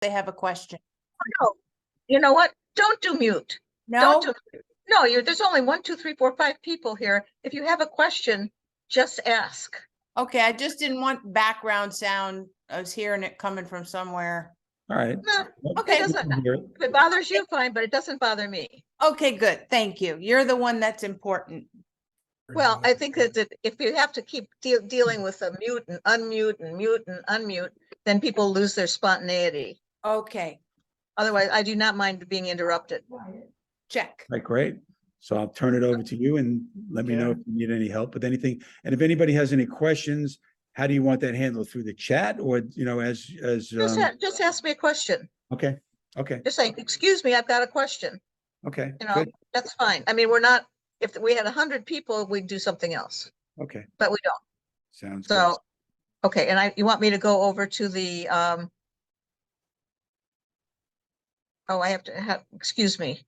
they have a question. No, you know what? Don't do mute. No? Don't do, no, there's only 1, 2, 3, 4, 5 people here. If you have a question, just ask. Okay, I just didn't want background sound. I was hearing it coming from somewhere. All right. No, Okay. it doesn't. If it bothers you, fine, but it doesn't bother me. Okay, good. Thank you. You're the one that's important. Well, I think that if you have to keep dealing with a mute and unmute and mute and unmute, then people lose their spontaneity. Okay, Otherwise, I do not mind being interrupted. check. Right, great. So I'll turn it over to you and let me know if you need any help with anything. And if anybody has any questions, how do you want that handled? Through the chat or, Just ask me a question. okay, okay, Just say, excuse me, I've got a question. okay, You know, good, that's fine. I mean, we're not, if we had 100 people, we'd do something else, okay, but we don't. sounds good. So, okay, and you want me to go over to the, oh, I have to have, excuse me.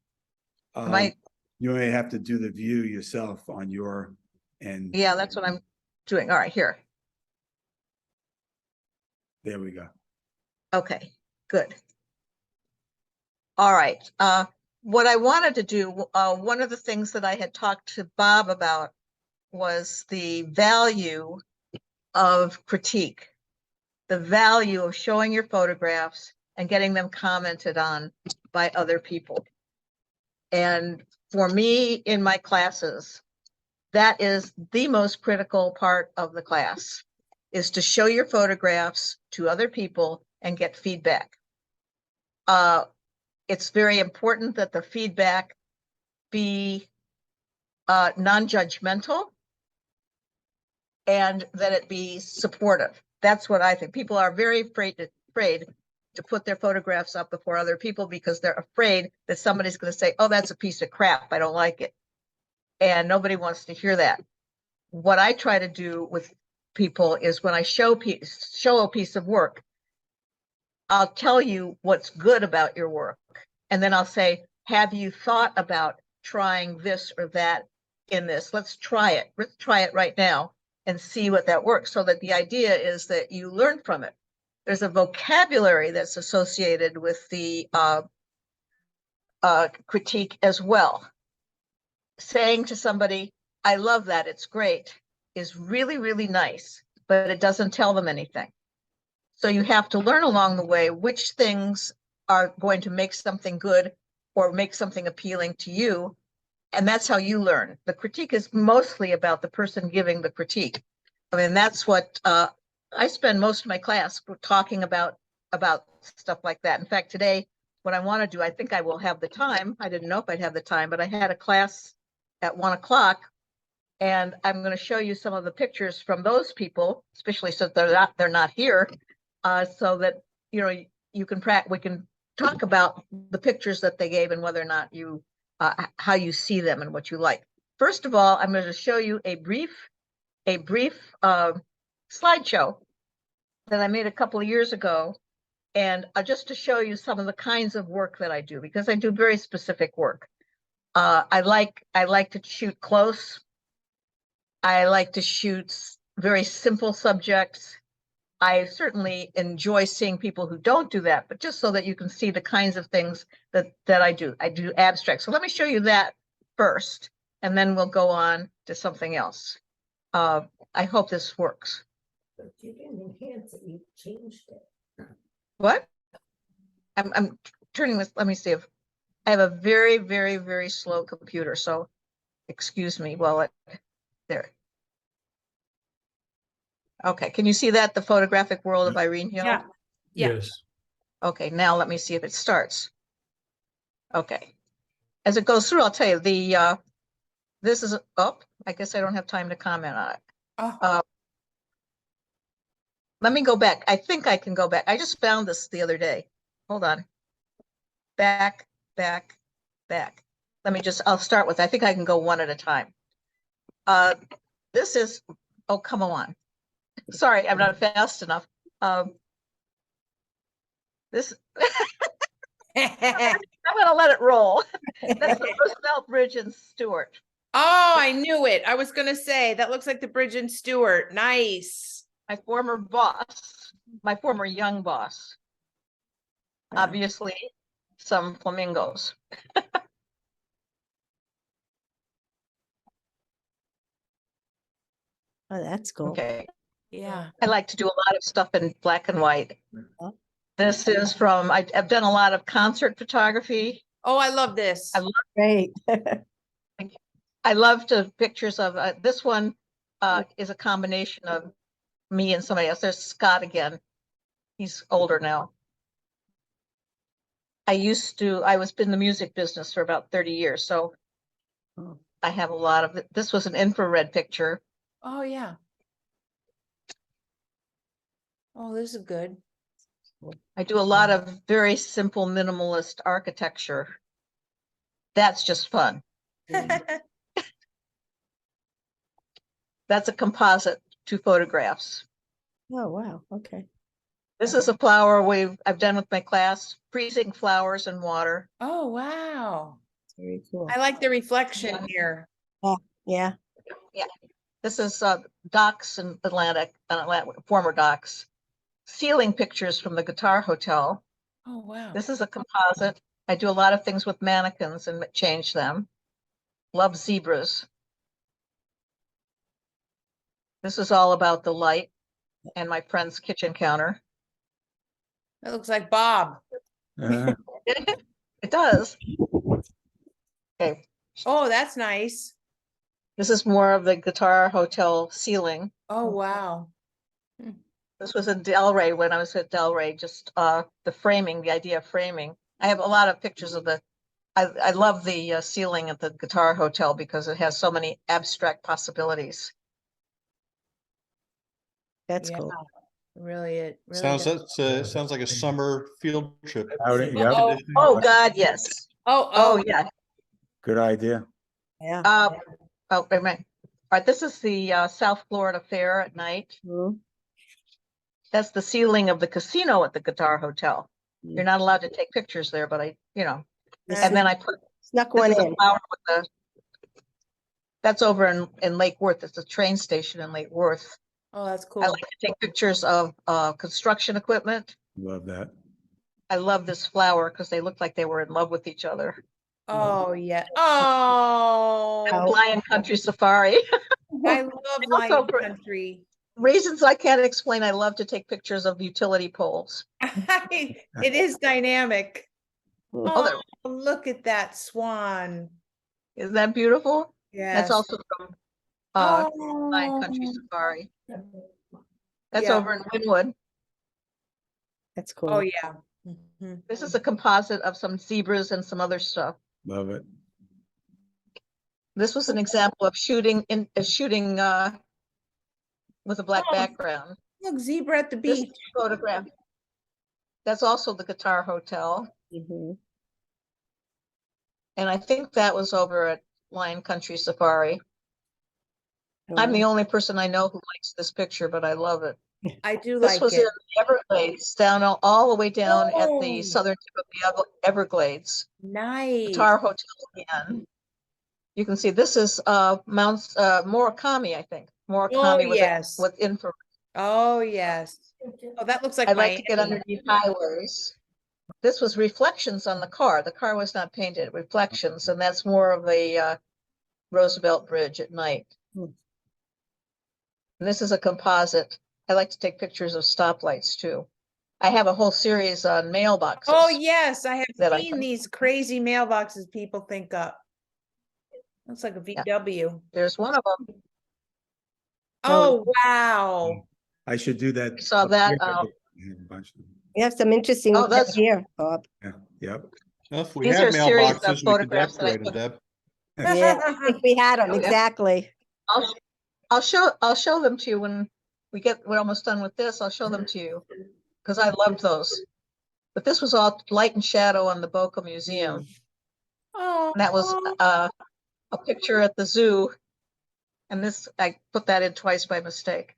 You may have to do the view yourself on your end. Yeah, that's what I'm doing. All right, here. There we go. Okay, good. All right. What I wanted to do, one of the things that I had talked to Bob about was the value of critique, the value of showing your photographs and getting them commented on by other people. And for me, in my classes, that is the most critical part of the class, is to show your photographs to other people and get feedback. It's very important that the feedback be non-judgmental and that it be supportive. That's what I think. People are very afraid to put their photographs up before other people because they're afraid that somebody's going to say, oh, that's a piece of crap, I don't like it. And nobody wants to hear that. What I try to do with people is when I show a piece of work, I'll tell you what's good about your work. And then I'll say, have you thought about trying this or that in this? Let's try it. Let's try it right now and see what that works. So that the idea is that you learn from it. There's a vocabulary that's associated with the critique as well. Saying to somebody, I love that, it's great, is really, really nice, but it doesn't tell them anything. So you have to learn along the way which things are going to make something good or make something appealing to you. And that's how you learn. The critique is mostly about the person giving the critique. I mean, that's what I spend most of my class talking about stuff like that. In fact, today, what I want to do, I think I will have the time. I didn't know if I'd have the time, but I had a class at 1 o'clock. And I'm going to show you some of the pictures from those people, especially since they're not here, so that we can talk about the pictures that they gave and whether or not you how you see them and what you like. First of all, I'm going to show you a brief slideshow that I made a couple of years ago, and just to show you some of the kinds of work that I do, because I do very specific work. I like to shoot close. I like to shoot very simple subjects. I certainly enjoy seeing people who don't do that, but just so that you can see the kinds of things that I do. I do abstract. So let me show you that first, and then we'll go on to something else. I hope this works. But you didn't enhance it, you changed it. What? I'm turning this. Let me see if I have a very, very, very slow computer. So excuse me while there. Okay, can you see that? The photographic world of Irene Hill? Yeah. Yes. Okay, now let me see if it starts. Okay. As it goes through, I'll tell you this is, I guess I don't have time to comment on it. Oh. Let me go back. I think I can go back. I just found this the other day. Hold on. Back. I'll start with, I think I can go one at a time. This is, oh, come on. Sorry, I'm not fast enough. This, I'm gonna let it roll. That's the Roosevelt Bridge in Stewart. Oh, I knew it. I was going to say that looks like the bridge in Stewart. Nice. My former boss, my former young boss. Wow. obviously some flamingos. Oh, that's cool. Okay. Yeah. I like to do a lot of stuff in black and white. Oh. This is from, I've done a lot of concert photography. Oh, I love this. I love Great. I love to pictures of, this one is a combination of me and somebody else. There's Scott again. He's older now. I was in the music business for about 30 years, so Oh. I have a lot of it. This was an infrared picture. Oh, yeah. Oh, this is good. I do a lot of very simple minimalist architecture. That's just fun. That's a composite, 2 photographs. Oh, wow. Okay. This is a flower I've done with my class, freezing flowers in water. Oh, wow. Very cool. I like the reflection Yeah. here. Yeah. This is docks in Atlantic, former docks. Ceiling pictures from the Guitar Hotel. Oh, wow. This is a composite. I do a lot of things with mannequins and change them. Love zebras. This is all about the light and my friend's kitchen counter. That looks like Bob. Uh, It does. Okay, Oh, that's nice. this is more of the Guitar Hotel ceiling. Oh, wow. This was in Delray when I was at Delray, just the framing, the idea of framing. I have a lot of pictures of I love the ceiling at the Guitar Hotel because it has so many abstract possibilities. That's Yeah. cool. Really, it really Sounds does. sounds like a summer field trip. outing, yep, Uh-oh. Oh, God, yes. Oh, Oh, yeah. good idea. Yeah. Oh, wait a minute. All right, this is the South Florida Fair at night. Mhm. That's the ceiling of the casino at the Guitar Hotel. You're Mm. not allowed to take pictures there, but You and then I put, Snuck this one is a in. flower with that's over in Lake Worth. It's a train station in Lake Worth. Oh, that's I cool. like to take pictures of construction equipment. Love that. I love this flower because they look like they were in love with each other. Oh, yeah. Oh, Lion Country Safari. I love also Lion for- Country. Reasons I can't explain. I love to take pictures of utility poles. It is dynamic. Oh, there- Oh, look at that swan. Isn't that beautiful? Yes. That's also from Lion Country Oh, Safari. That's Yeah. over in Wynwood. That's cool. oh, yeah. Mhm. This is a composite of some zebras and some other stuff. Love it. This was an example of shooting with a black Oh. background. Look, zebra at the This beach. photograph. That's also the Guitar Hotel. Mhm. And I think that was over at Lion Country Safari. I'm the Oh, only person I know who likes this picture, but I love it. I do This like was it. in the Everglades, down all the way down at the Oh. southern tip of the Everglades. Nice. Guitar Hotel again. You can see this is Murakami, I think. Murakami Oh, with yes. with infrared. Oh, yes. Oh, that looks like I like to get Miami. underneath highways. This was reflections on the car. The car was not painted, reflections, and that's more of a Roosevelt Bridge at night. Hmm. And this is a composite. I like to take pictures of stoplights too. I have a whole series on mailboxes. Oh, yes, I have that I seen can- these crazy mailboxes people think up. Looks like a VW. There's one of them. Oh, wow. I should do that. I saw up that, here. I have a bunch of them. We have some interesting Oh, ones that's- here, Bob. Yeah, yep. Well, if we These had are a series of mailboxes, we could photographs that I decorate them, took. Deb. Yeah, if we had them, Oh, yeah. exactly. I'll show them to you when we're almost done with this. I'll show them to you because I loved those. But this was all light and shadow on the Boca Museum. Oh, And that was a picture at the zoo. And this, I put that in twice by mistake,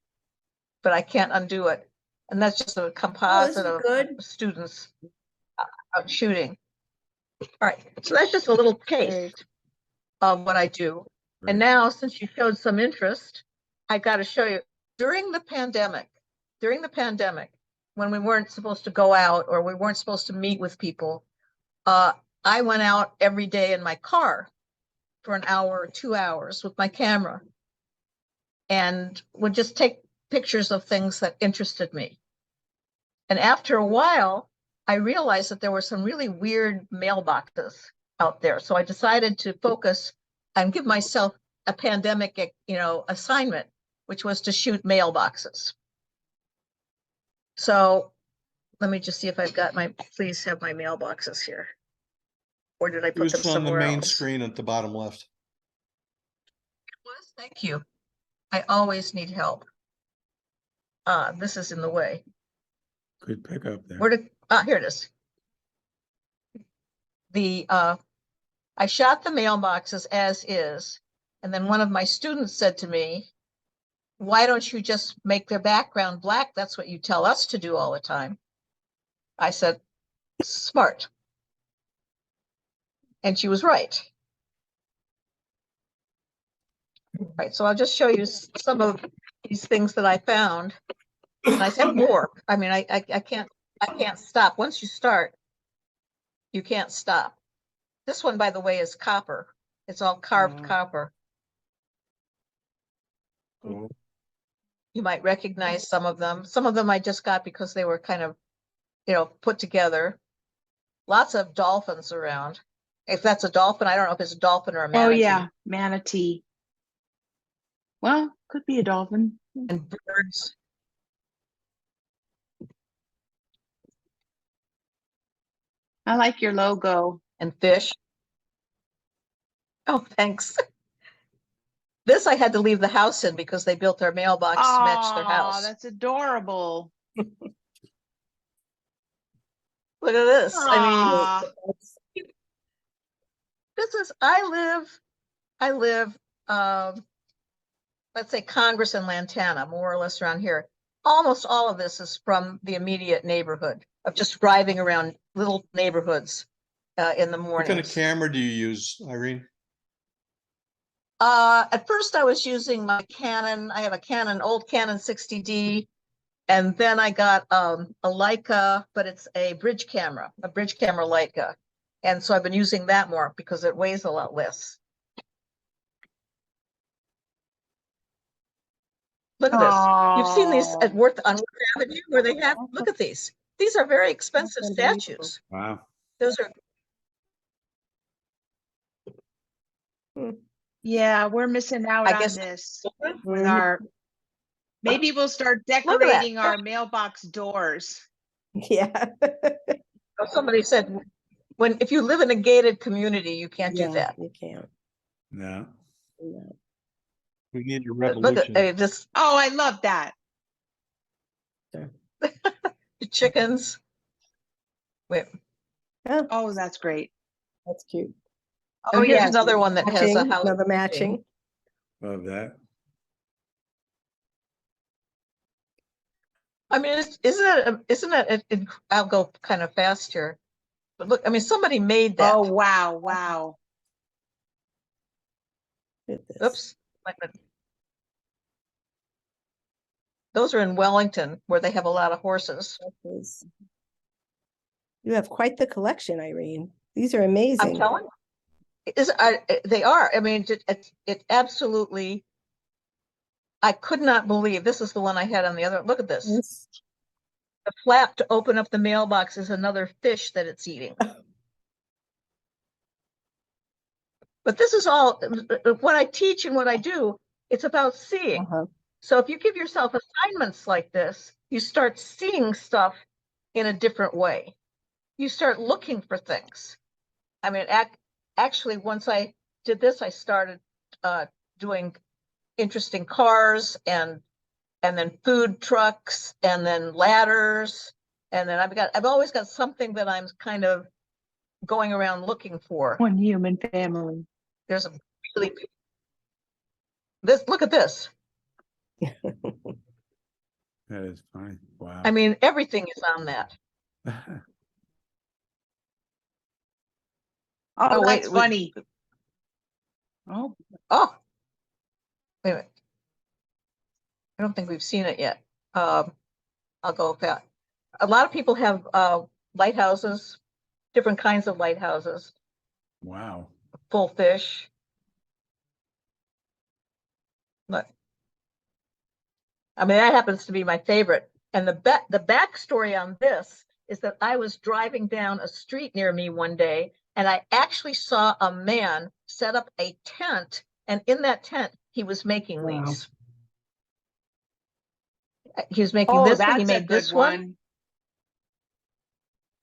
but I can't undo it. And that's just a composite of good. students out shooting. All right, so that's just a little taste of what I do. Right. And now, since you showed some interest, I got to show you, during the pandemic, when we weren't supposed to go out or we weren't supposed to meet with people, I went out every day in my car for an hour or 2 hours with my camera and would just take pictures of things that interested me. And after a while, I realized that there were some really weird mailboxes out there. So I decided to focus and give myself a pandemic, assignment, which was to shoot mailboxes. So let me just see if I've got please have my mailboxes here. Or did I put them It's on the somewhere main else? screen at the bottom left. Thank you. I always need help. This is in the way. Good pickup there. Here it is. I shot the mailboxes as is, and then one of my students said to me, why don't you just make their background black? That's what you tell us to do all the time. I said, smart. And she was right. Right, so I'll just show you some of these things that I found. And I said more. I mean, I can't stop. Once you start, you can't stop. This one, by the way, is copper. It's all carved copper. Cool. You might recognize some of them. Some of them I just got because they were kind of, put together. Lots of dolphins around. If that's a dolphin, I don't know if it's a dolphin or a manatee. Oh, yeah, manatee. Well, could be a dolphin. And birds. I like your logo. And fish. Oh, thanks. This I had to leave the house in because they built their mailbox to match their house. That's adorable. Look at this. Aw. I live, let's say Congress and Lantana, more or less around here. Almost all of this is from the immediate neighborhood of just driving around little neighborhoods in the What kind of mornings. camera do you use, Irene? At first I was using my Canon. I have a old Canon 60D. And then I got a Leica, but it's a bridge camera Leica. And so I've been using that more because it weighs a lot less. Look at this. You've seen these on Worth Avenue where they have, look at these. These are very expensive statues. Wow. Those are, Yeah, we're missing out I on guess- this with our, maybe we'll start that. decorating our mailbox doors. Yeah. somebody said, if you live in a gated community, you can't do that. You can't. No. No. We need a Look revolution. at this, Oh, I love that. the chickens. Wait, Yeah, Oh, that's great. that's cute. oh, here's yes. another one that has a Matching, house. another matching. Love that. I mean, isn't it, I'll go kind of fast here. But look, I mean, somebody made that. Oh, wow, wow. Look at this. Oops. Wait a minute. Those are in Wellington where they have a lot of horses. You have quite the collection, Irene. These are I'm amazing. telling you. They are. I mean, it absolutely, I could not believe, this is the one I had on the other, look at this. Yes. The flap to open up the mailbox is another fish that it's eating. But this is all, what I teach and what I do, it's about seeing. Uh-huh. So if you give yourself assignments like this, you start seeing stuff in a different way. You start looking for things. I mean, actually, once I did this, I started doing interesting cars and then food trucks and then ladders. And then I've always got something that I'm kind of going around looking for. One human family. There's a really, look at this. That is fine. Wow. I mean, everything is on that. Oh, Oh, wait, that's funny. Oh, Oh, wait a minute. I don't think we've seen it yet. I'll go with that. a lot of people have lighthouses, different kinds of lighthouses, Wow. full fish. Look, I mean, that happens to be my favorite. And the backstory on this is that I was driving down a street near me one day, and I actually saw a man set up a tent, and in that tent, he was making Wow. these. He was making Oh, this one, he that's a made good this one. one.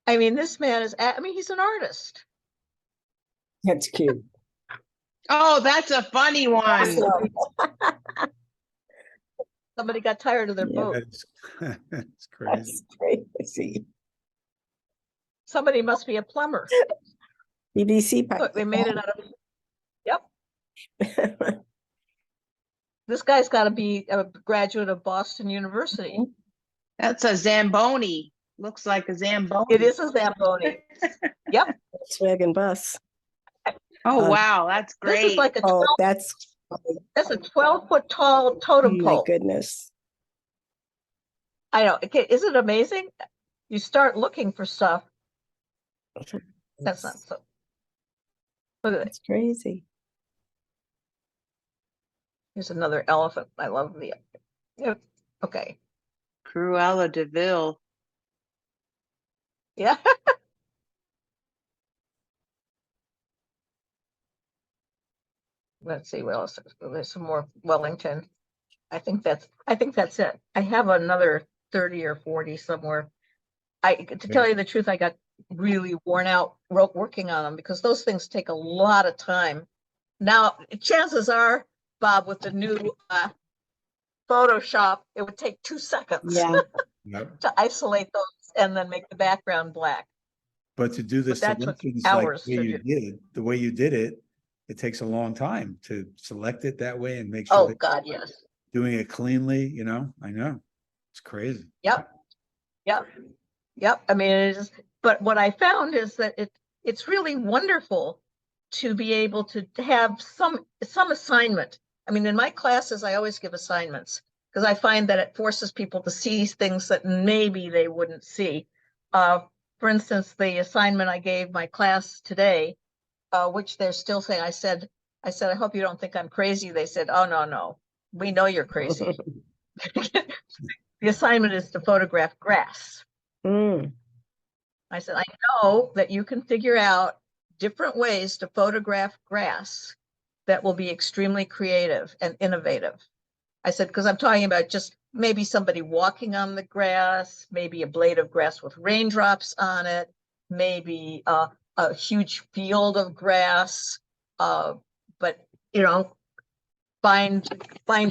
I mean, this man is, I mean, he's an artist. That's cute. Oh, that's a funny one. Somebody got tired of their Yeah. boat. That's crazy. That's crazy. Somebody must be a plumber. PVC pipe. Look, they made it out of, yep. This guy's got to be a graduate of Boston University. That's a Zamboni. Looks like a Zamboni. It is a Zamboni. Yep. Volkswagen bus. Oh, Um, wow, that's This great. is like a Oh, 12, that's a 12-foot tall oh totem my pole. goodness. I know. Okay, isn't it amazing? You start looking for stuff. That's not so. Look at it. That's crazy. Here's another elephant. I love the. Yep. Okay. Cruella de Vil. Yeah. Let's see what else. There's some more Wellington. I think that's it. I have another 30 or 40 somewhere. To tell you the truth, I got really worn out working on them because those things take a lot of time. Now, chances are, Bob, with the new Photoshop, it would take 2 seconds Yeah. Yep. to isolate those and then make the background black. But to do the But that took selections like hours the way to you do. did, the way you did it, it takes a long time to select it that way and make sure Oh, that God, yes. doing it cleanly, you know, I know. It's crazy. Yep. Yep. I mean, it is, but what I found is that it's really wonderful to be able to have some assignment. I mean, in my classes, I always give assignments because I find that it forces people to see things that maybe they wouldn't see. For instance, the assignment I gave my class today, which they're still saying, I said, I hope you don't think I'm crazy. They said, oh, no, we know you're crazy. The assignment is to photograph grass. Mm. I said, I know that you can figure out different ways to photograph grass that will be extremely creative and innovative. I said, because I'm talking about just maybe somebody walking on the grass, maybe a blade of grass with raindrops on it, maybe a huge field of grass, but you know, find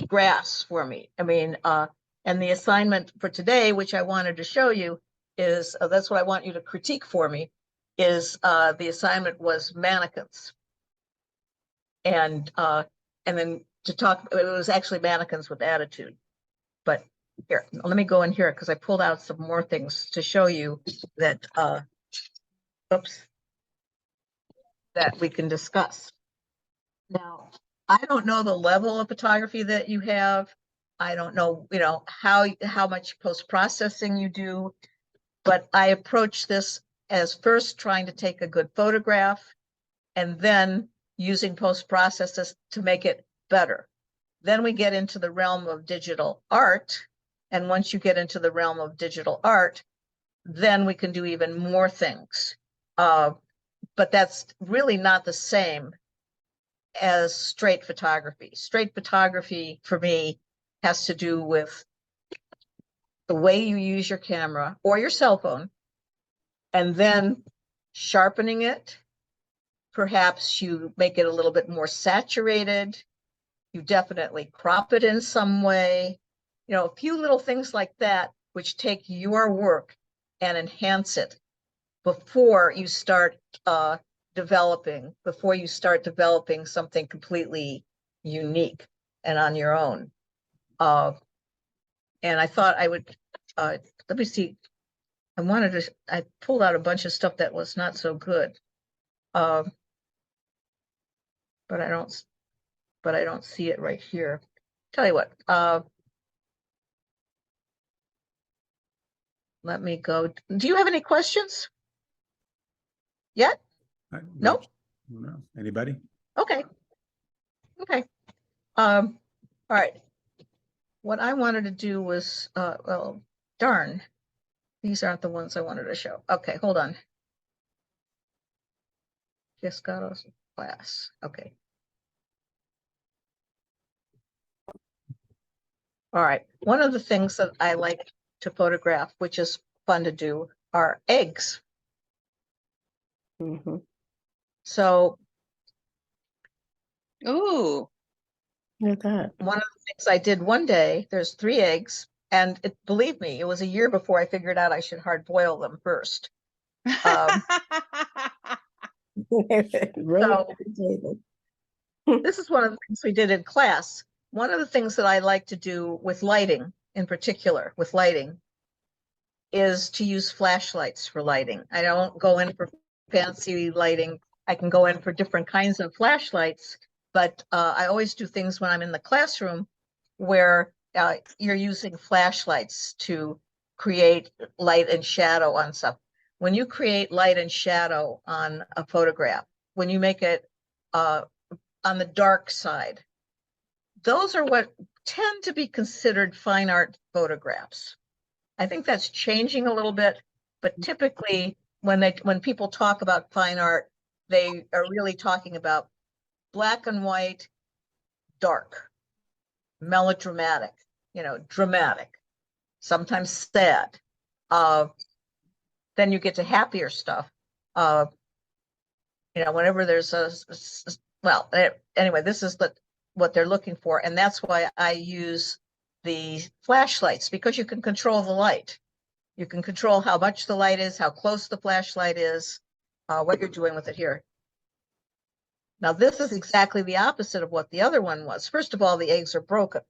grass for me. I mean, and the assignment for today, which I wanted to show you, is that's what I want you to critique for me. Is the assignment was mannequins, and then to talk, it was actually mannequins with attitude. But here, let me go in here because I pulled out some more things to show you that oops, that we can discuss. Now, I don't know the level of photography that you have. I don't know, you know, how much post-processing you do, but I approach this as first trying to take a good photograph and then using post-processes to make it better. Then we get into the realm of digital art. And once you get into the realm of digital art, then we can do even more things. But that's really not the same as straight photography. Straight photography for me has to do with the way you use your camera or your cell phone, and then sharpening it. Perhaps you make it a little bit more saturated. You definitely crop it in some way. You know, a few little things like that, which take your work and enhance it before you start developing something completely unique and on your own. And I thought I would, let me see. I pulled out a bunch of stuff that was not so good. But I don't see it right here. Tell you what, let me go. Do you have any questions? Yet? Nope. No. Anybody? Okay. Okay. All right. What I wanted to do was, well, darn, these aren't the ones I wanted to show. Okay, hold on. Cascados class. Okay. All right. One of the things that I like to photograph, which is fun to do, are eggs. Mhm. So Ooh, look at that. one of the things I did one day, there's 3 eggs, and believe me, it was a year before I figured out I should hard boil them first. Right So- at the table. This is one of the things we did in class. One of the things that I like to do with lighting, in particular with lighting, is to use flashlights for lighting. I don't go in for fancy lighting. I can go in for different kinds of flashlights, but I always do things when I'm in the classroom where you're using flashlights to create light and shadow on stuff. When you create light and shadow on a photograph, when you make it on the dark side, those are what tend to be considered fine art photographs. I think that's changing a little bit, but typically when people talk about fine art, they are really talking about black and white, dark, melodramatic, dramatic, sometimes sad. Then you get to happier stuff. Whenever there's well, anyway, this is what they're looking for, and that's why I use the flashlights, because you can control the light. You can control how much the light is, how close the flashlight is, what you're doing with it here. Now, this is exactly the opposite of what the other one was. First of all, the eggs are broken,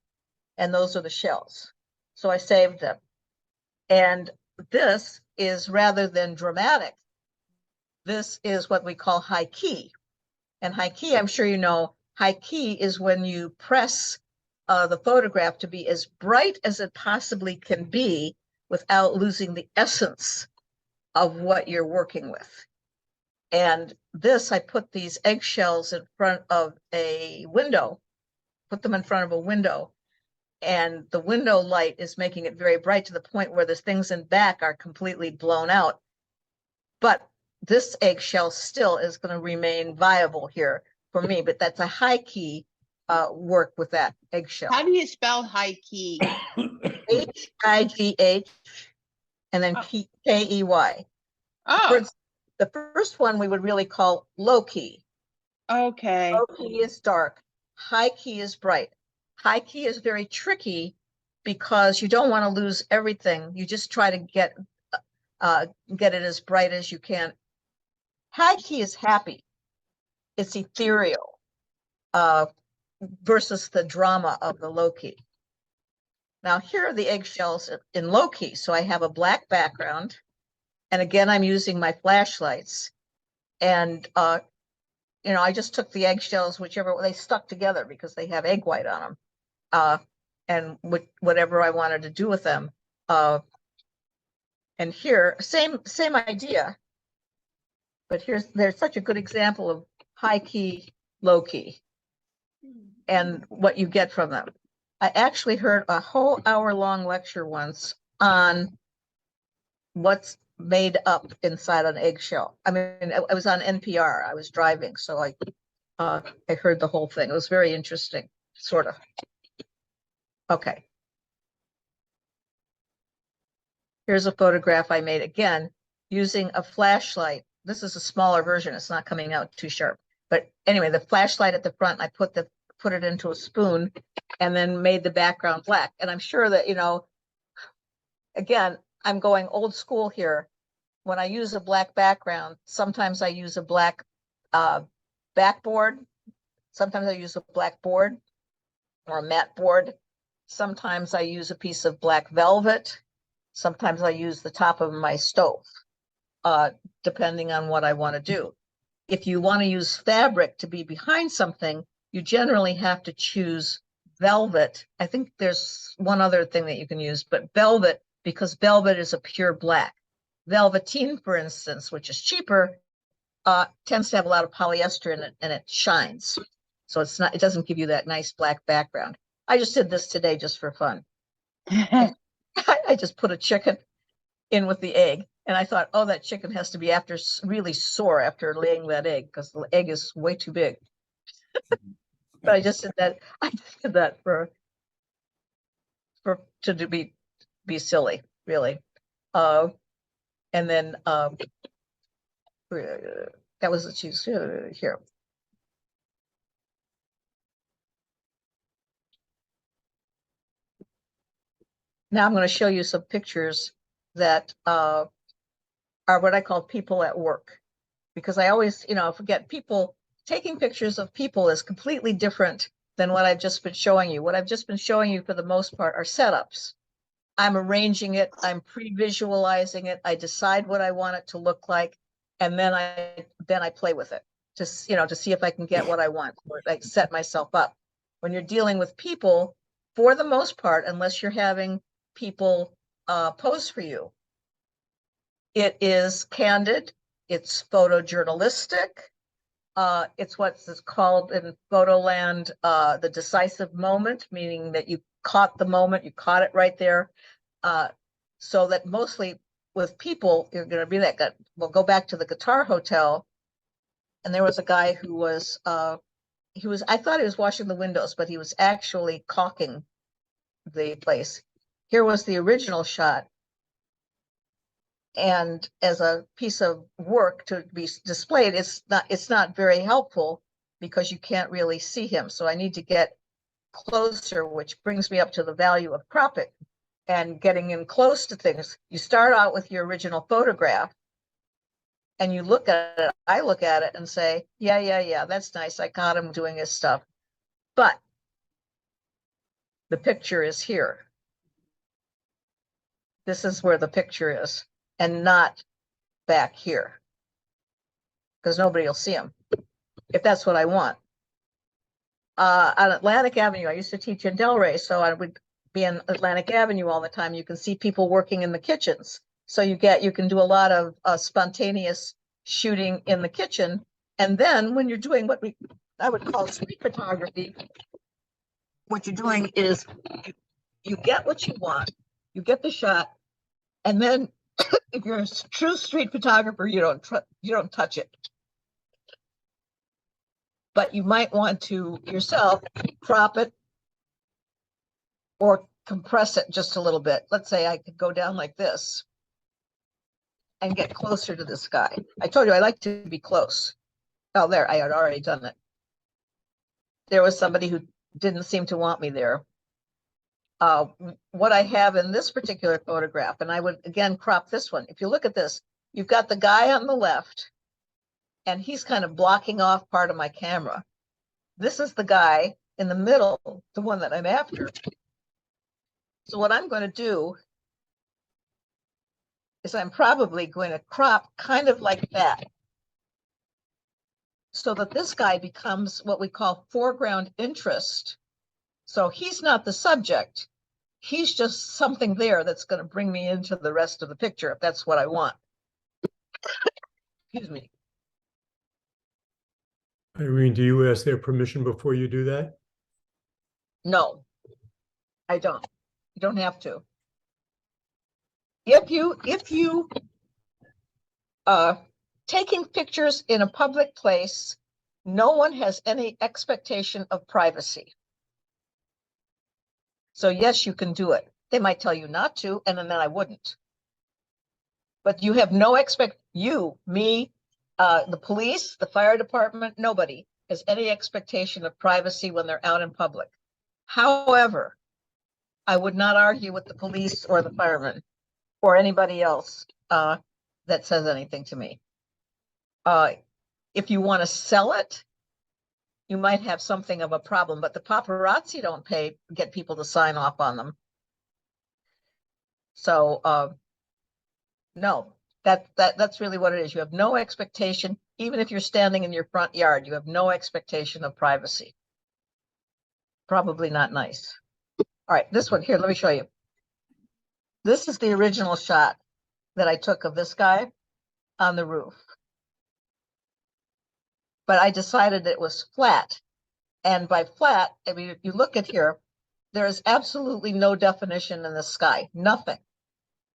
and those are the shells. So I saved them. And this is, rather than dramatic, this is what we call high key. And high key, I'm sure you know, high key is when you press the photograph to be as bright as it possibly can be without losing the essence of what you're working with. And this, I put these eggshells in front of a window, put them in front of a window, and the window light is making it very bright to the point where the things in back are completely blown out. But this eggshell still is going to remain viable here for me, but that's a high key work with that eggshell. How do you spell high key? H-I-G-H and then Oh. K-E-Y. Oh, The first one we would really call low key. okay. Low key is dark, high key is bright. High key is very tricky because you don't want to lose everything. You just try to get it as bright as you can. High key is happy. It's ethereal versus the drama of the low key. Now here are the eggshells in low key. So I have a black background. And again, I'm using my flashlights. And, I just took the eggshells, they stuck together because they have egg white on them. And whatever I wanted to do with them. And here, same idea. But there's such a good example of high key, low key, and what you get from them. I actually heard a whole hour-long lecture once on what's made up inside an eggshell. I mean, I was on NPR. I was driving, so I heard the whole thing. It was very interesting, sort of. Okay. Here's a photograph I made again using a flashlight. This is a smaller version. It's not coming out too sharp. But anyway, the flashlight at the front, I put it into a spoon and then made the background black. And I'm sure that, again, I'm going old school here. When I use a black background, sometimes I use a black backboard. Sometimes I use a black board or a matte board. Sometimes I use a piece of black velvet. Sometimes I use the top of my stove, depending on what I want to do. If you want to use fabric to be behind something, you generally have to choose velvet. I think there's one other thing that you can use, but velvet, because velvet is a pure black. Velveteen, for instance, which is cheaper, tends to have a lot of polyester in it and it shines. So it doesn't give you that nice black background. I just did this today just for fun. I just put a chicken in with the egg. And I thought, oh, that chicken has to be really sore after laying that egg because the egg is way too big. But I just did that. I just did that to be silly, really. And then that was the cheese here. Now I'm going to show you some pictures that are what I call people at work, because I always, forget people. Taking pictures of people is completely different than what I've just been showing you. What I've just been showing you for the most part are setups. I'm arranging it, I'm pre-visualizing it, I decide what I want it to look like, and then I play with it to see if I can get what I want, or like set myself up. When you're dealing with people, for the most part, unless you're having people pose for you, it is candid, it's photojournalistic, it's what's called in Photoland the decisive moment, meaning that you caught the moment, you caught it right there. So that mostly with people, you're going to be that good. We'll go back to the Guitar Hotel. And there was a guy who was, I thought he was washing the windows, but he was actually caulking the place. Here was the original shot. And as a piece of work to be displayed, it's not very helpful because you can't really see him. So I need to get closer, which brings me up to the value of cropping and getting in close to things. You start out with your original photograph and you look at it. I look at it and say, yeah, that's nice. I caught him doing his stuff. But the picture is here. This is where the picture is, and not back here, because nobody will see him if that's what I want. On Atlantic Avenue, I used to teach in Delray, so I would be in Atlantic Avenue all the time. You can see people working in the kitchens. So you can do a lot of spontaneous shooting in the kitchen. And then when you're doing what I would call street photography, what you're doing is you get what you want, you get the shot, and then if you're a true street photographer, you don't touch it. But you might want to yourself crop it or compress it just a little bit. Let's say I could go down like this and get closer to this guy. I told you I like to be close. Oh, there, I had already done it. There was somebody who didn't seem to want me there. What I have in this particular photograph, and I would again crop this one. If you look at this, you've got the guy on the left, and he's kind of blocking off part of my camera. This is the guy in the middle, the one that I'm after. So what I'm going to do is I'm probably going to crop kind of like that, so that this guy becomes what we call foreground interest. So he's not the subject. He's just something there that's going to bring me into the rest of the picture, if that's what I want. Excuse me. Irene, do you ask their permission before you do that? No, I don't. You don't have to. If you taking pictures in a public place, no one has any expectation of privacy. So yes, you can do it. They might tell you not to, and then I wouldn't. But you have no me, the police, the fire department, nobody has any expectation of privacy when they're out in public. However, I would not argue with the police or the firemen or anybody else that says anything to me. If you want to sell it, you might have something of a problem, but the paparazzi don't get people to sign off on them. So no, that's really what it is. You have no expectation, even if you're standing in your front yard, you have no expectation of privacy. Probably not nice. All right, this one here, let me show you. This is the original shot that I took of this guy on the roof. But I decided it was flat. And by flat, I mean, if you look at here, there is absolutely no definition in the sky, nothing.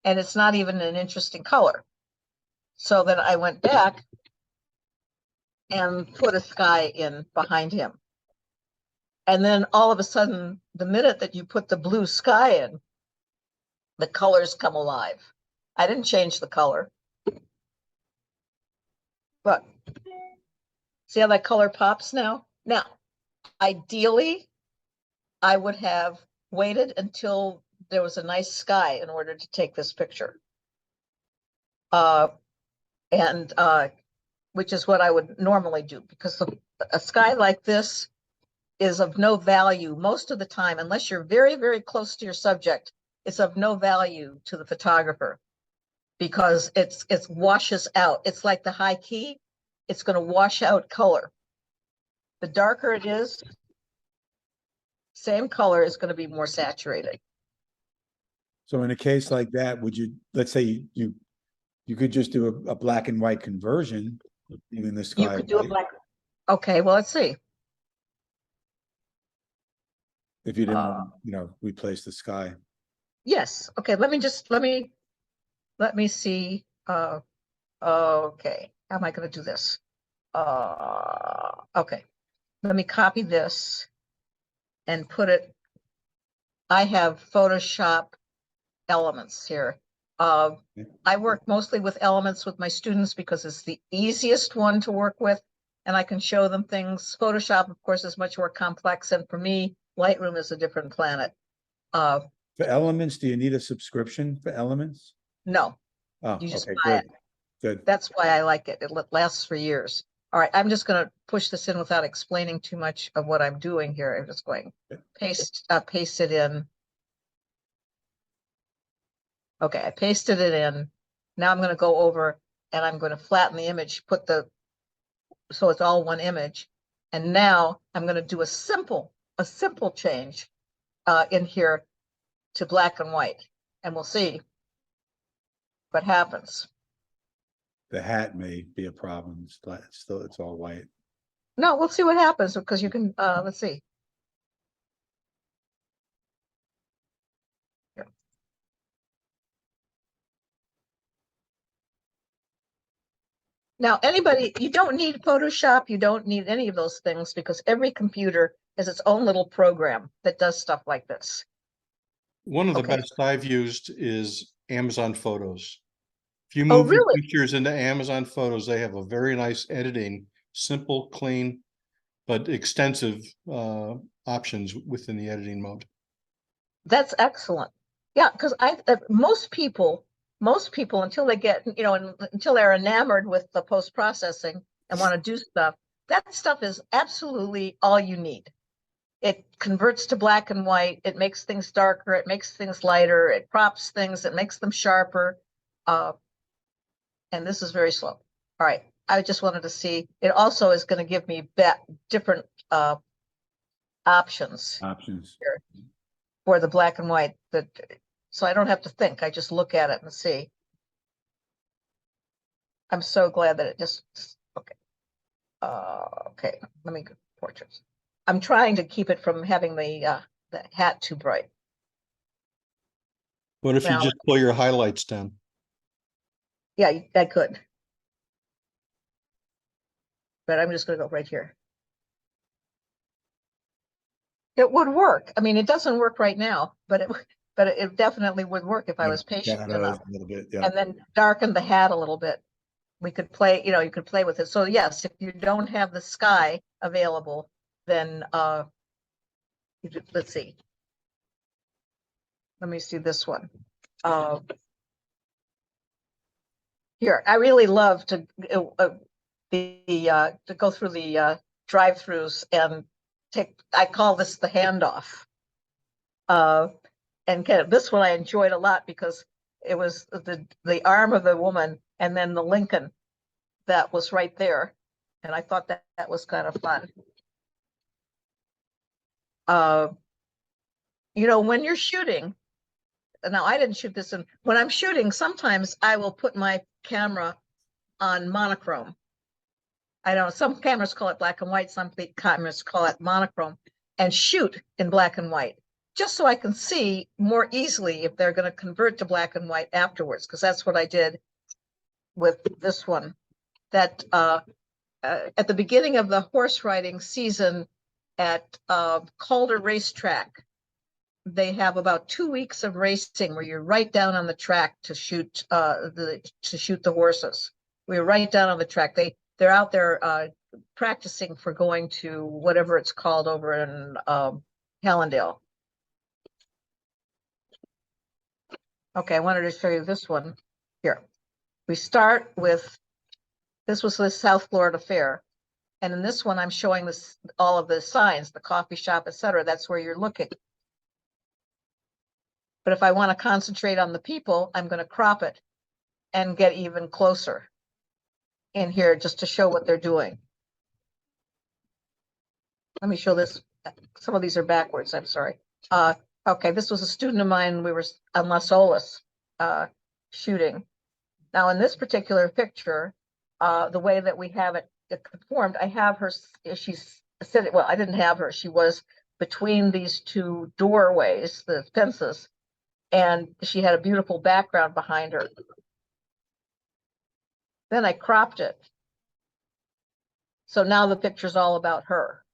And it's not even an interesting color. So then I went back and put a sky in behind him. And then all of a sudden, the minute that you put the blue sky in, the colors come alive. I didn't change the color. But see how that color pops now? Now, ideally, I would have waited until there was a nice sky in order to take this picture. Which is what I would normally do, because a sky like this is of no value most of the time, unless you're very, very close to your subject. It's of no value to the photographer because it washes out. It's like the high key. It's going to wash out color. The darker it is, same color is going to be more saturated. So in a case like that, would you, let's say you could just do a black and white conversion, leaving the You sky could do a white, black. Okay, well, let's see. if you didn't, want, replace the sky. Yes. Okay. Let me see. Okay. How am I going to do this? Okay. Let me copy this and put it. I have Photoshop elements here. I work mostly with elements with my students because it's the easiest one to work with, and I can show them things. Photoshop, of course, is much more complex, and for me, Lightroom is a different planet. For Elements, do you need a subscription for Elements? No, Oh, you just okay, buy good, it. good. That's why I like it. It lasts for years. All right, I'm just going to push this in without explaining too much of what I'm doing here. I'm just going paste it in. Okay, I pasted it in. Now I'm going to go over and I'm going to flatten the image, so it's all one image. And now I'm going to do a simple change in here to black and white, and we'll see what happens. The hat may be a problem. It's all white. No, we'll see what happens because you can, let's see. Here. Now, you don't need Photoshop, you don't need any of those things because every computer has its own little program that does stuff like this. One of the Okay. best I've used is Amazon Photos. If you Oh, move your really? pictures into Amazon Photos, they have a very nice editing, simple, clean, but extensive options within the editing mode. That's excellent. Yeah, because most people until they get, until they're enamored with the post-processing and want to do stuff, that stuff is absolutely all you need. It converts to black and white. It makes things darker. It makes things lighter. It crops things. It makes them sharper. And this is very slow. All right. I just wanted to see. It also is going to give me different options here for the black and white. So I don't have to think. I just look at it and see. I'm so glad that it just okay. Okay. Let me go portraits. I'm trying to keep it from having the hat too bright. What if you Well, just pull your highlights down? yeah, I could. But I'm just going to go right here. It would work. I mean, it doesn't work right now, but it definitely would work if I was patient enough. A little bit, yeah. And then darken the hat a little bit. We could play, you could play with it. So yes, if you don't have the sky available, then let's see. Let me see this one. Here, I really love to go through the drive-throughs and I call this the handoff. And this one I enjoyed a lot because it was the arm of the woman and then the Lincoln that was right there. And I thought that was kind of fun. When you're shooting, now I didn't shoot this in, when I'm shooting, sometimes I will put my camera on monochrome. I don't know, some cameras call it black and white, some cameras call it monochrome, and shoot in black and white, just so I can see more easily if they're going to convert to black and white afterwards, because that's what I did with this one. That at the beginning of the horse riding season at Calder Racetrack, they have about 2 weeks of racing where you're right down on the track to shoot the horses. We're right down on the track. They're out there practicing for going to whatever it's called over in Hallandale. Okay, I wanted to show you this one here. We start with, this was the South Florida Fair. And in this one, I'm showing this, all of the signs, the coffee shop, etc. That's where you're looking. But if I want to concentrate on the people, I'm going to crop it and get even closer in here just to show what they're doing. Let me show this. Some of these are backwards, I'm sorry. Okay, this was a student of mine. We were on Las Olas shooting. Now in this particular picture, the way that we have it conformed, I have her, she's sitting, well, I didn't have her. She was between these two doorways, the fences, and she had a beautiful background behind her. Then I cropped it. So now the picture's all about her.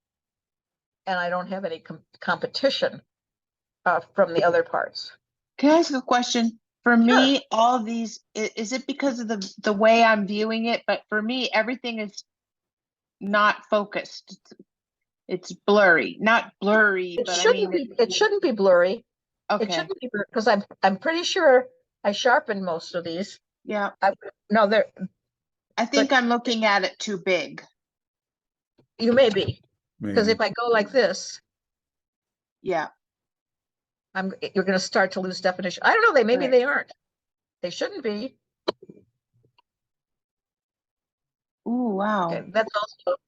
And I don't have any competition from the other parts. Can I ask a question? For me, all these, is it because of the way I'm viewing it? But for me, everything is not focused. It's blurry, not blurry, It but I shouldn't mean, be, it shouldn't be blurry. It okay, shouldn't be, because I'm pretty sure I sharpened most of these. yeah. No, they're, I think I'm looking at it too big. you may be, because Maybe. if I go like this, Yeah, you're going to start to lose definition. I don't know, maybe Right. they aren't. They shouldn't be. ooh, wow. Okay, that's also,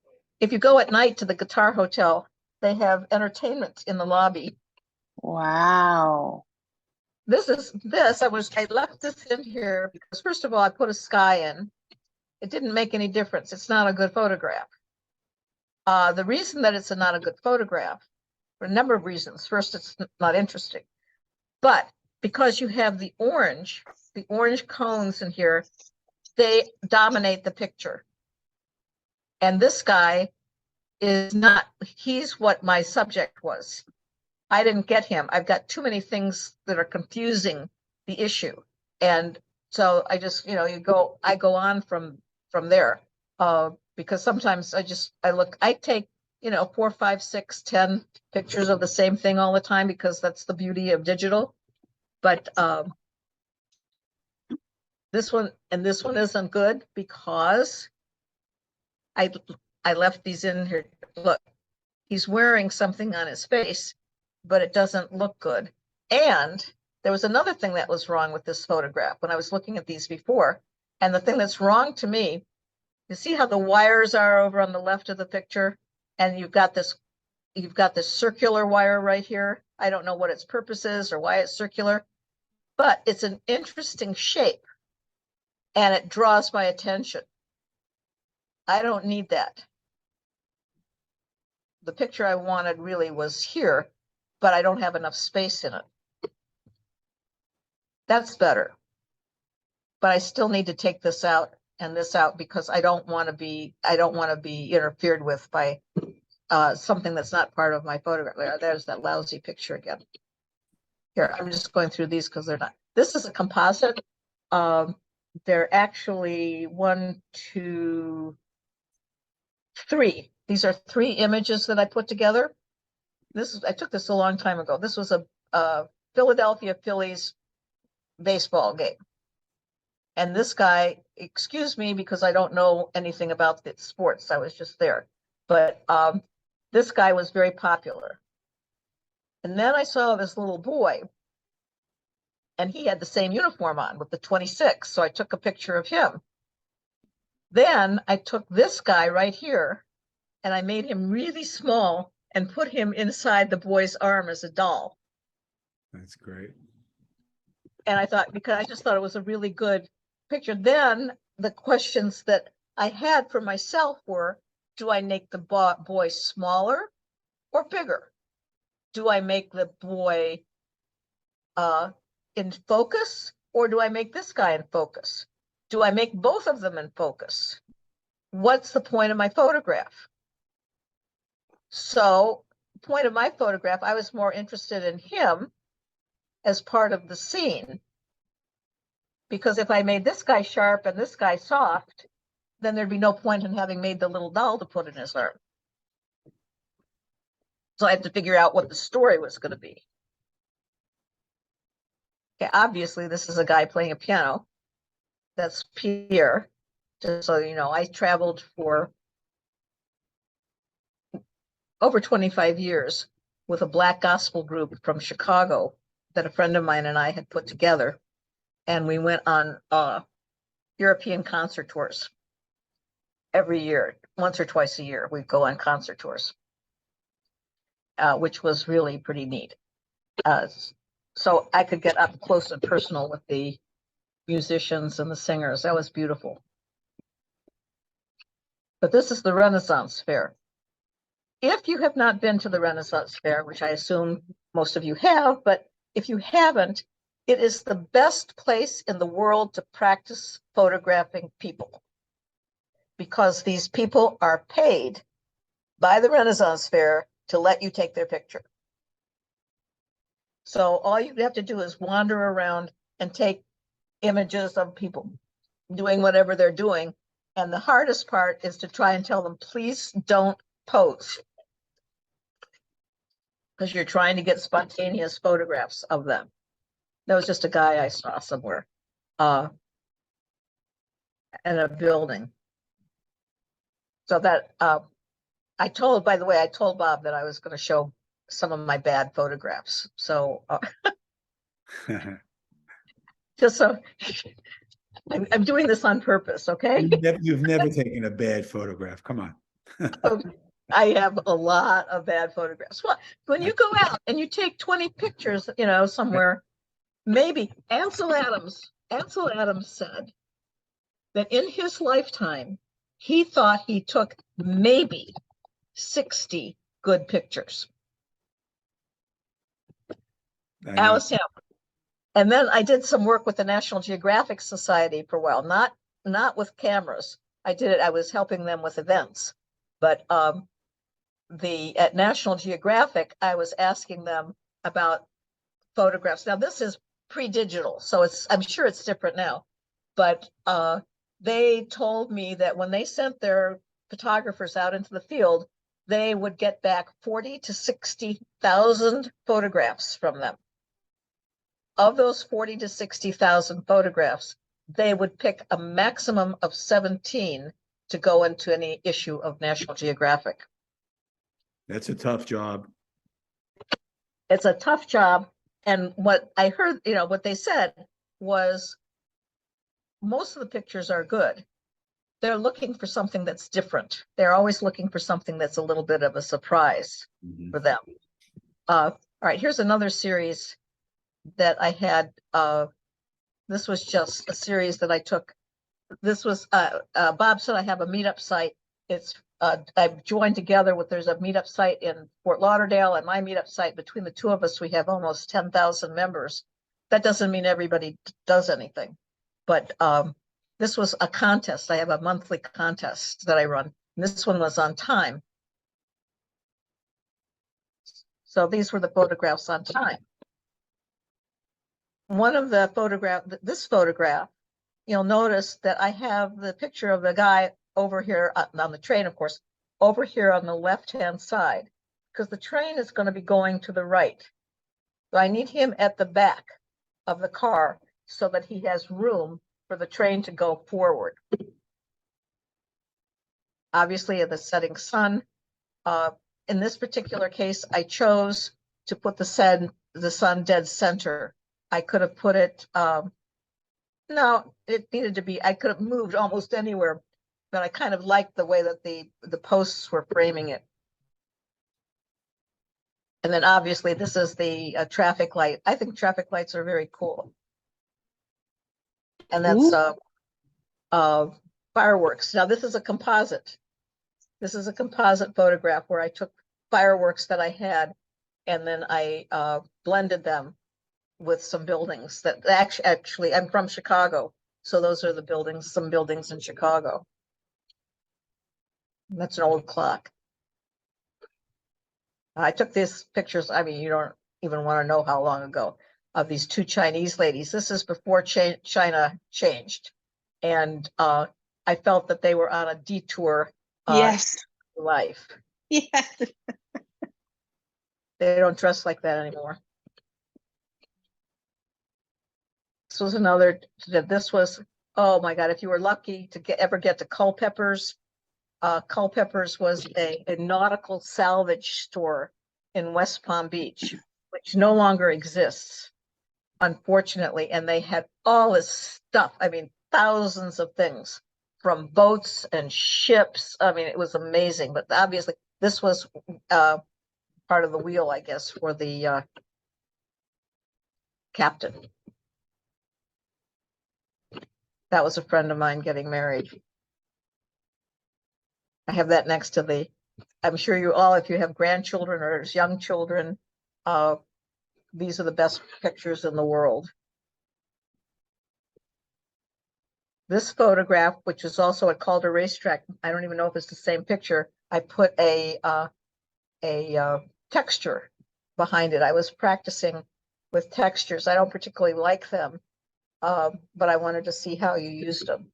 if you go at night to the Guitar Hotel, they have entertainment in the lobby. Wow. I left this in here because first of all, I put a sky in. It didn't make any difference. It's not a good photograph. The reason that it's not a good photograph, for a number of reasons. First, it's not interesting, but because you have the orange cones in here, they dominate the picture. And this guy is not, he's what my subject was. I didn't get him. I've got too many things that are confusing the issue. And so I just, I go on from there. Because sometimes I take, 4, 5, 6, 10 pictures of the same thing all the time, because that's the beauty of digital. But this one isn't good because I left these in here. Look, he's wearing something on his face, but it doesn't look good. And there was another thing that was wrong with this photograph when I was looking at these before. And the thing that's wrong to me, you see how the wires are over on the left of the picture? And you've got this circular wire right here. I don't know what its purpose is or why it's circular, but it's an interesting shape and it draws my attention. I don't need that. The picture I wanted really was here, but I don't have enough space in it. That's better. But I still need to take this out and this out because I don't want to be interfered with by something that's not part of my photograph. There's that lousy picture again. Here, I'm just going through these because they're not. This is a composite. They're actually 1, 2, 3. These are 3 images that I put together. I took this a long time ago. This was a Philadelphia Phillies baseball game. And this guy, excuse me, because I don't know anything about the sports. I was just there. But this guy was very popular. And then I saw this little boy, and he had the same uniform on with the 26. So I took a picture of him. Then I took this guy right here, and I made him really small and put him inside the boy's arm as a doll. That's great. And I thought, because I just thought it was a really good picture. Then the questions that I had for myself were, do I make the boy smaller or bigger? Do I make the boy in focus, or do I make this guy in focus? Do I make both of them in focus? What's the point of my photograph? So, point of my photograph, I was more interested in him as part of the scene. Because if I made this guy sharp and this guy soft, then there'd be no point in having made the little doll to put in his arm. So I had to figure out what the story was going to be. Okay, obviously, this is a guy playing a piano. That's Pierre. Just so you know, I traveled for over 25 years with a Black gospel group from Chicago that a friend of mine and I had put together. And we went on European concert tours every year, once or twice a year. We'd go on concert tours, which was really pretty neat. So I could get up close and personal with the musicians and the singers. That was beautiful. But this is the Renaissance Fair. If you have not been to the Renaissance Fair, which I assume most of you have, but if you haven't, it is the best place in the world to practice photographing people, because these people are paid by the Renaissance Fair to let you take their picture. So all you have to do is wander around and take images of people doing whatever they're doing. And the hardest part is to try and tell them, please don't pose, because you're trying to get spontaneous photographs of them. That was just a guy I saw somewhere in a building. So that I told, by the way, I told Bob that I was going to show some of my bad photographs. So just so I'm doing this on purpose, okay? You've never taken a bad photograph. Come on. I have a lot of bad photographs. Well, when you go out and you take 20 pictures, you know, somewhere, maybe Ansel Adams said that in his lifetime, he thought he took maybe 60 good pictures. That was him. And then I did some work with the National Geographic Society for a while, not with cameras. I was helping them with events. But at National Geographic, I was asking them about photographs. Now, this is pre-digital, so I'm sure it's different now. But they told me that when they sent their photographers out into the field, they would get back 40 to 60,000 photographs from them. Of those 40 to 60,000 photographs, they would pick a maximum of 17 to go into any issue of National Geographic. That's a tough job. It's a tough job. And what I heard, you know, what they said was most of the pictures are good. They're looking for something that's different. They're always looking for something that's a little bit of a surprise for them. All right, here's another series that I had. This was just a series that I took. This was, Bob said I have a meetup site. It's, I've joined together with, there's a meetup site in Fort Lauderdale and my meetup site. Between the two of us, we have almost 10,000 members. That doesn't mean everybody does anything, but this was a contest. I have a monthly contest that I run. And this one was on time. So these were the photographs on time. One of the this photograph, you'll notice that I have the picture of the guy over here on the train, of course, over here on the left-hand side, because the train is going to be going to the right. So I need him at the back of the car so that he has room for the train to go forward. Obviously, in the setting sun. In this particular case, I chose to put the sun dead center. I could have put it, no, it needed to be, I could have moved almost anywhere, but I kind of liked the way that the posts were framing it. And then obviously this is the traffic light. I think traffic lights are very cool. And that's Ooh. fireworks. Now, this is a composite. This is a composite photograph where I took fireworks that I had and then I blended them with some buildings that actually I'm from Chicago. So those are the buildings, some buildings in Chicago. That's an old clock. I took these pictures, I mean, you don't even want to know how long ago, of these two Chinese ladies. This is before China changed. And I felt that they were on a detour Yes. in life. Yes. They don't dress like that anymore. This was another, this was, oh my God, if you were lucky to ever get to Culpeper's, Culpeper's was a nautical salvage store in West Palm Beach, which no longer exists, unfortunately. And they had all this stuff. I mean, thousands of things from boats and ships. I mean, it was amazing. But obviously, this was part of the wheel, I guess, for the captain. That was a friend of mine getting married. I have that next to the, I'm sure you all, if you have grandchildren or young children, these are the best pictures in the world. This photograph, which is also at Calder Racetrack, I don't even know if it's the same picture. I put a texture behind it. I was practicing with textures. I don't particularly like them, but I wanted to see how you used them.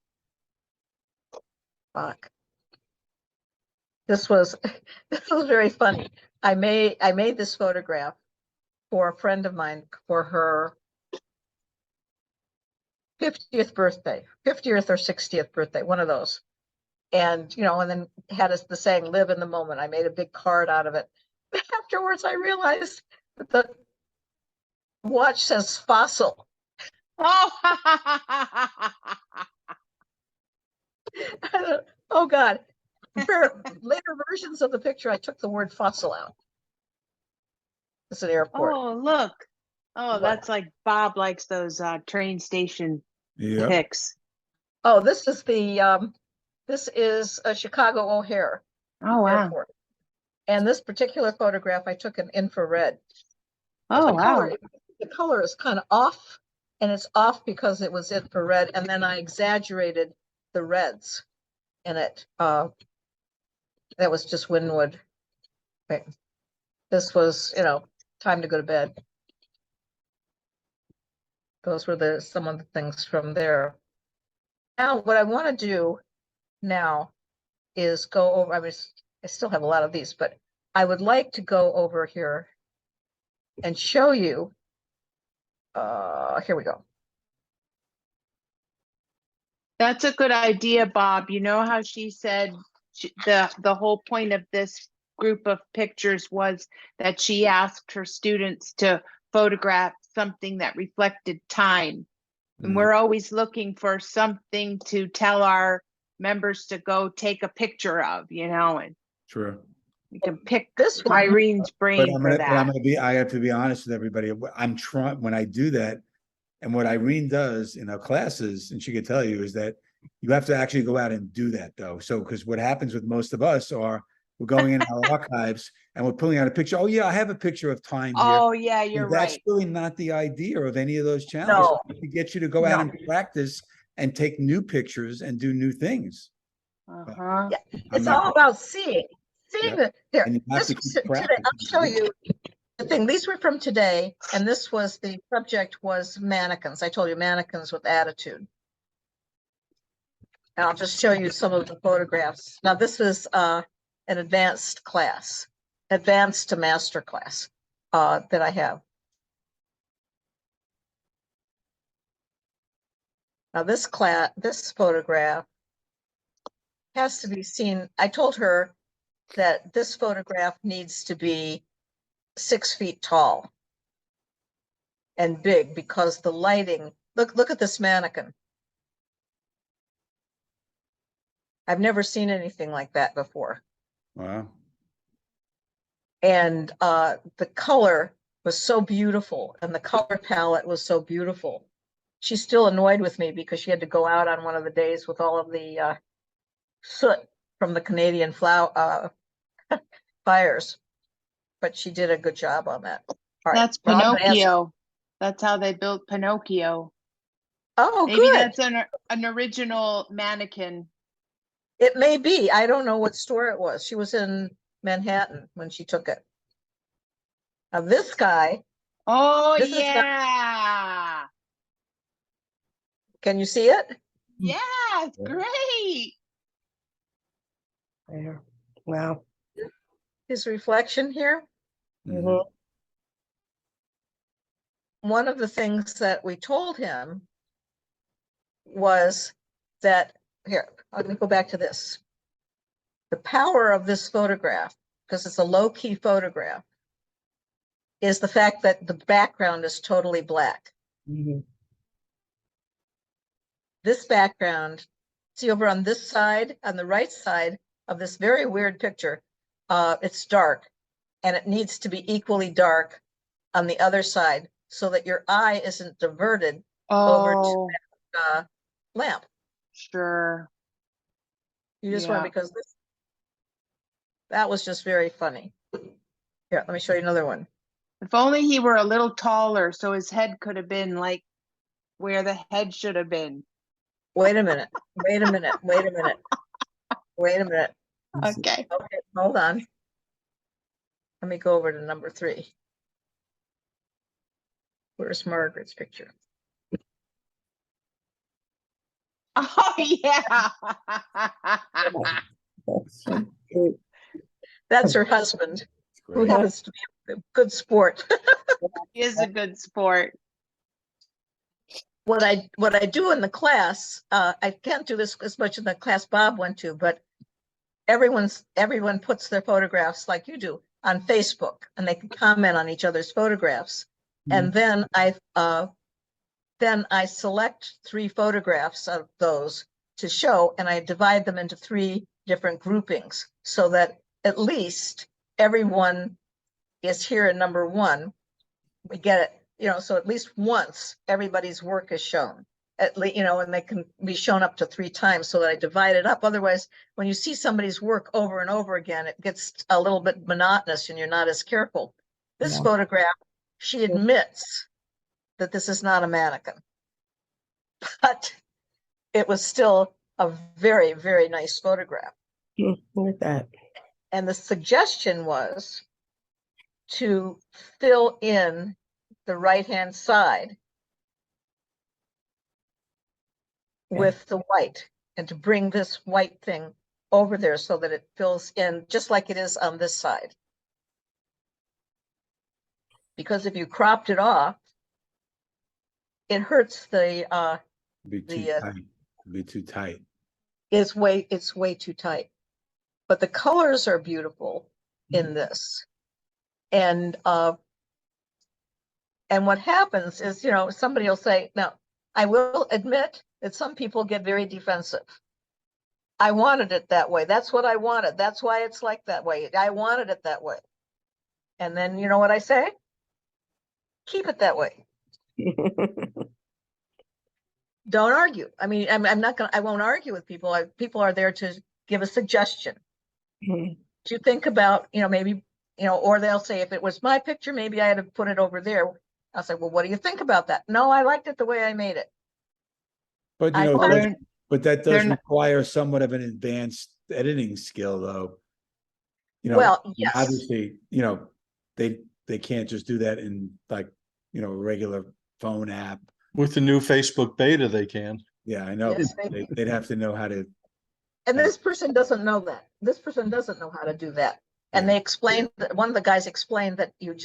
Fuck. This was very funny. I made this photograph for a friend of mine for her 50th birthday, 50th or 60th birthday, one of those. And, you know, and then had us the saying, live in the moment. I made a big card out of it. Afterwards, I realized that the watch says fossil. Oh. Oh God. For later versions of the picture, I took the word fossil out. It's an airport. Oh, look. Oh, What? that's like Bob likes those train station Yeah. pics. Oh, this is a Chicago O'Hare Oh, wow. airport. And this particular photograph I took in infrared. Oh, wow. The color is kind of off, and it's off because it was infrared, and then I exaggerated the reds in it. That was just Winwood. Okay. This was, you know, time to go to bed. Those were some of the things from there. Now, what I want to do now is go over, I still have a lot of these, but I would like to go over here and show you, here we go. That's a good idea, Bob. You know how she said the whole point of this group of pictures was that she asked her students to photograph something that reflected time. And we're always looking for something to tell our members to go take a picture of, you know, and True. you can pick This one, Irene's But brain for that. I have to be honest with everybody. I'm trying, when I do that, and what Irene does in our classes, and she could tell you, is that you have to actually go out and do that though. So, because what happens with most of us are, we're going in our archives and we're pulling out a picture. Oh yeah, I have a picture of time here. Oh, yeah, you're That's right. really not the idea of any of those challenges. No. To get you to go out No. and practice and take new pictures and do new things. Uh-huh. Yeah, I'm it's not- all about seeing Yeah. here. And you have This to was keep today. practicing. I'll show you the thing. These were from today, and this was the subject was mannequins. I told you mannequins with attitude. And I'll just show you some of the photographs. Now, this is an advanced class, advanced to master class that I have. Now, this photograph has to be seen. I told her that this photograph needs to be 6 feet tall and big because the lighting, look at this mannequin. I've never seen anything like that before. Wow. And the color was so beautiful and the color palette was so beautiful. she's still annoyed with me because she had to go out on one of the days with all of the soot from the Canadian fires. But she did a good job on that. All right, That's well, I'm gonna ask- Pinocchio. That's how they built Pinocchio. Oh, Maybe good. that's an original mannequin. It may be. I don't know what store it was. She was in Manhattan when she took it. Now this guy, Oh, This is not- yeah. can you see it? Yeah, it's Yeah. great. There. Wow. His reflection here. Mhm. One of the things that we told him was that, here, let me go back to this. The power of this photograph, because it's a low-key photograph, is the fact that the background is totally black. Mhm. This background, see over on this side, on the right side of this very weird picture, it's dark, and it needs to be equally dark on the other side so that your eye isn't diverted over to Oh, lamp. sure. You just want, Yeah. because that was just very funny. Here, let me show you another one. If only he were a little taller, so his head could have been like where the head should have been. Wait a minute, wait a minute, wait a minute. Wait a minute. Okay. Okay, hold on. Let me go over to number 3. Where's Margaret's picture? Oh, yeah. That's so cute. That's her husband, It's who great. happens to be a good sport. He is a good sport. What I do in the class, I can't do this as much in the class Bob went to, but everyone puts their photographs like you do on Facebook, and they can comment on each other's photographs. And then I select 3 photographs of those to show, and I divide them into 3 different groupings so that at least everyone is here in number 1. We get it, so at least once everybody's work is shown. At least, and they can be shown up to 3 times so that I divide it up. Otherwise, when you see somebody's work over and over again, it gets a little bit monotonous and you're not as careful. This Yeah. photograph, she admits that this is not a mannequin, but it was still a very, very nice photograph. Look at that. And the suggestion was to fill in the right-hand side with the white, and to bring this white thing over there so that it fills in just like it is on this side. Because if you cropped it off, it hurts the Be too the, tight. Be too tight. it's way too tight. But the colors are beautiful in this. And what happens is, somebody will say, now, I will admit that some people get very defensive. I wanted it that way. That's what I wanted. That's why it's like that way. I wanted it that way. And then you know what I say? Keep it that way. Don't argue. I mean, I won't argue with people. People are there to give a suggestion. Mhm. To think about, maybe, or they'll say, if it was my picture, maybe I had to put it over there. I'll say, well, what do you think about that? No, I liked it the way I made it. But I you know, thought- that- but that they're does not- require somewhat of an advanced editing skill, though. Well, yes. Obviously, they can't just do that in like, a regular phone app. With the new Facebook beta, they can. Yeah, I know. Yes, They'd have to know how to. And this person doesn't know that. This person doesn't know how to do that. And Yeah. they explained that one of the guys explained that you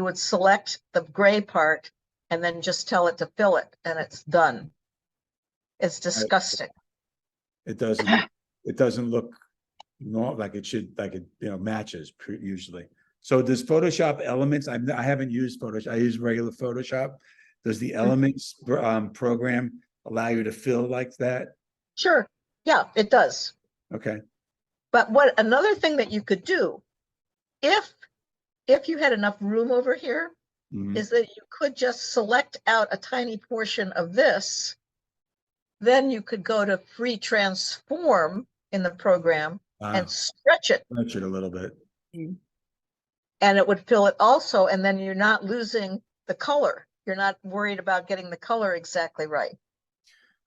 would select the gray part and then just tell it to fill it, and it's done. It's disgusting. It doesn't look like it should, like it, matches usually. So does Photoshop Elements, I haven't used Photoshop, I use regular Photoshop. Does the Elements program allow you to fill like that? Sure. Yeah, it does. Okay. But another thing that you could do, if you had enough room over here, Mhm. is that you could just select out a tiny portion of this. Then you could go to free transform in the program and Wow. stretch it, Stretch it a little bit. and it would fill it also, and then you're not losing the color. You're not worried about getting the color exactly right.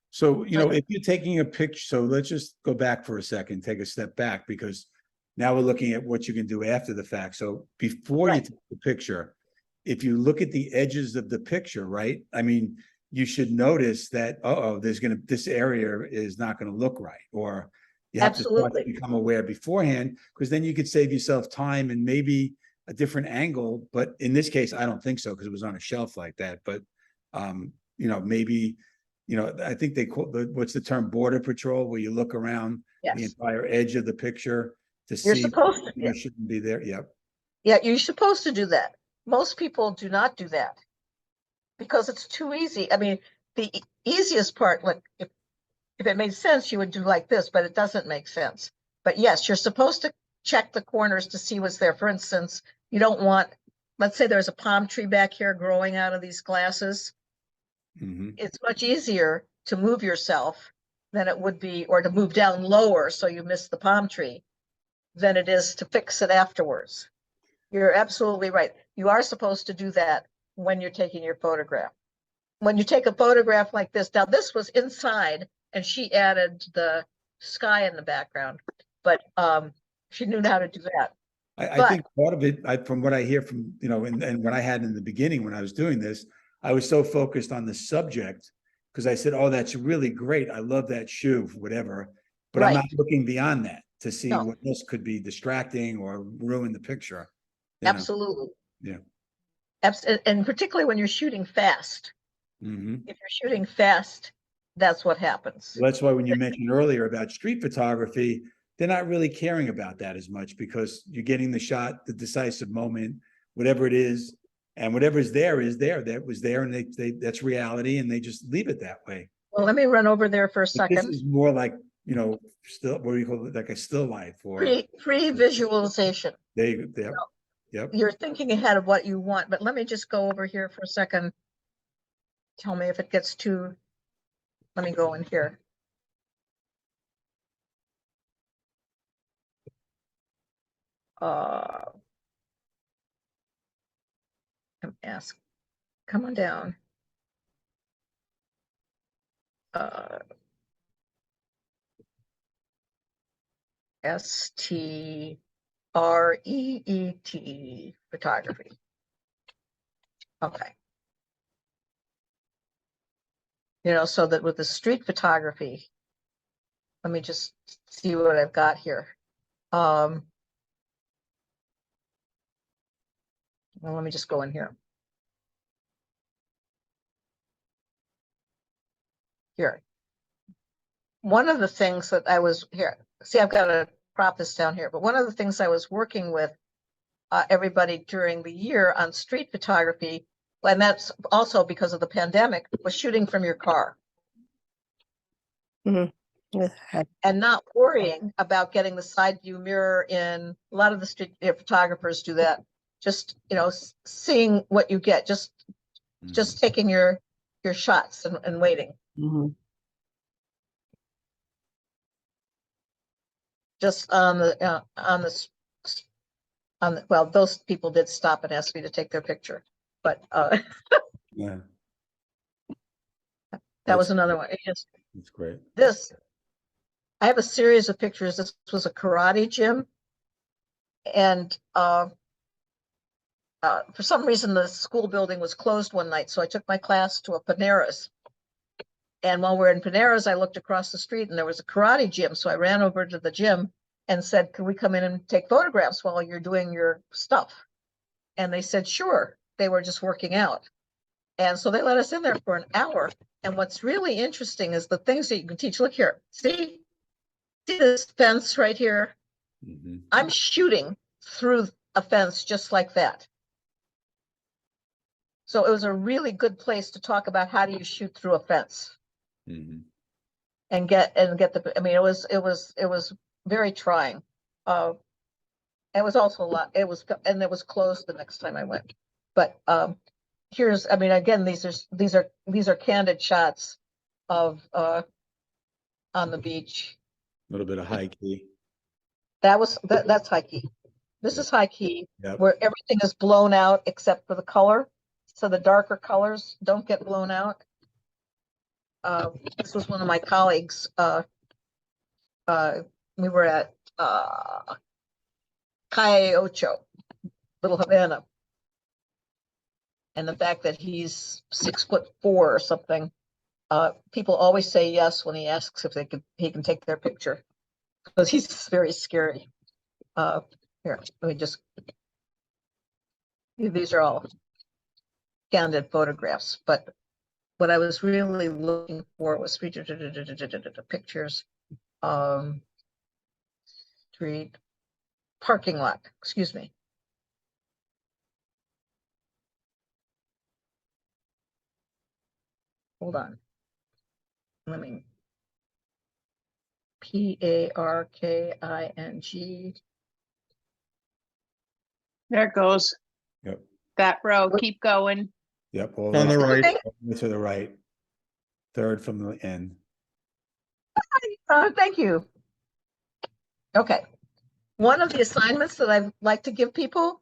So, if you're taking a picture, so let's just go back for a second, take a step back, because now we're looking at what you can do after the fact. So before you Right. take the picture, if you look at the edges of the picture, right? I mean, you should notice that, this area is not gonna look right, or you have to start to Absolutely. become aware beforehand, because then you could save yourself time and maybe a different angle. But in this case, I don't think so, because it was on a shelf like that. But maybe, I think they call what's the term, border patrol, where you look around the Yes. entire edge of the picture to You're see supposed to, what shouldn't be there. Yep. yeah, you're supposed to do that. Most people do not do that because it's too easy. I mean, the easiest part, like if it made sense, you would do like this, but it doesn't make sense. But yes, you're supposed to check the corners to see what's there. For instance, you don't want, let's say there's a palm tree back here growing out of these glasses. Mhm. It's much easier to move yourself than it would be, or to move down lower so you miss the palm tree, than it is to fix it afterwards. You're absolutely right. You are supposed to do that when you're taking your photograph. When you take a photograph like this, now this was inside and she added the sky in the background, but she knew how to do that. I But think part of it, from what I hear from, and what I had in the beginning when I was doing this, I was so focused on the subject, because I said, oh, that's really great. I love that shoe, whatever. But I'm right, not looking beyond that to see no, what else could be distracting or ruin the picture. absolutely. Yeah. And particularly when you're shooting fast. Mhm. If you're shooting fast, that's what happens. Well, that's why when you mentioned earlier about street photography, they're not really caring about that as much, because you're getting the shot, the decisive moment, whatever it is, and whatever is there is there. That was there, and that's reality, and they just leave it that way. Well, let me run over there for a But this second. is more like, still, what do you call it, like a still life, or Pre-visualization. yep. You're thinking ahead of what you want, but let me just go over here for a second. Tell me if it gets too, let me go in here. I'm asking, come on down. STREET photography. Okay. So that with the street photography, let me just see what I've got here. Well, let me just go in here. Here. One of the things that I was here, see, I've got to prop this down here, but one of the things I was working with everybody during the year on street photography, and that's also because of the pandemic, was shooting from your car. And not worrying about getting the side view mirror in. A lot of the street photographers do that. Just, seeing what you get, just taking your shots and waiting. Just on the well, those people did stop and ask me to take their picture, but Yeah, that was another one. It just, that's great. this, I have a series of pictures. This was a karate gym, and for some reason the school building was closed one night, so I took my class to a Panera's. And while we're in Panera's, I looked across the street and there was a karate gym, so I ran over to the gym and said, "Can we come in and take photographs while you're doing your stuff?" And they said, sure. They were just working out. And so they let us in there for an hour. And what's really interesting is the things that you can teach. Look here. See this fence right here? Mhm. I'm shooting through a fence just like that. So it was a really good place to talk about how do you shoot through a fence Mhm. and get the, I mean, it was very trying. It was also a lot, and it was closed the next time I went. But here's, I mean, again, these are candid shots of, on the beach. A little bit of high key. That's high key. This Yeah. is high key, Yep. where everything is blown out except for the color. So the darker colors don't get blown out. This was one of my colleagues, we were at, Calle Ocho, Little Havana. And the fact that he's 6'4" or something, people always say yes when he asks if he can take their picture, because he's very scary. Here, let me just, these are all candid photographs, but what I was really looking for was pictures, street, parking lot, excuse me. Hold on. Let me. Parking. There it goes. Yep. That row, keep going. Yep. All On the right. to the right. Third from the end. Thank you. Okay. One of the assignments that I like to give people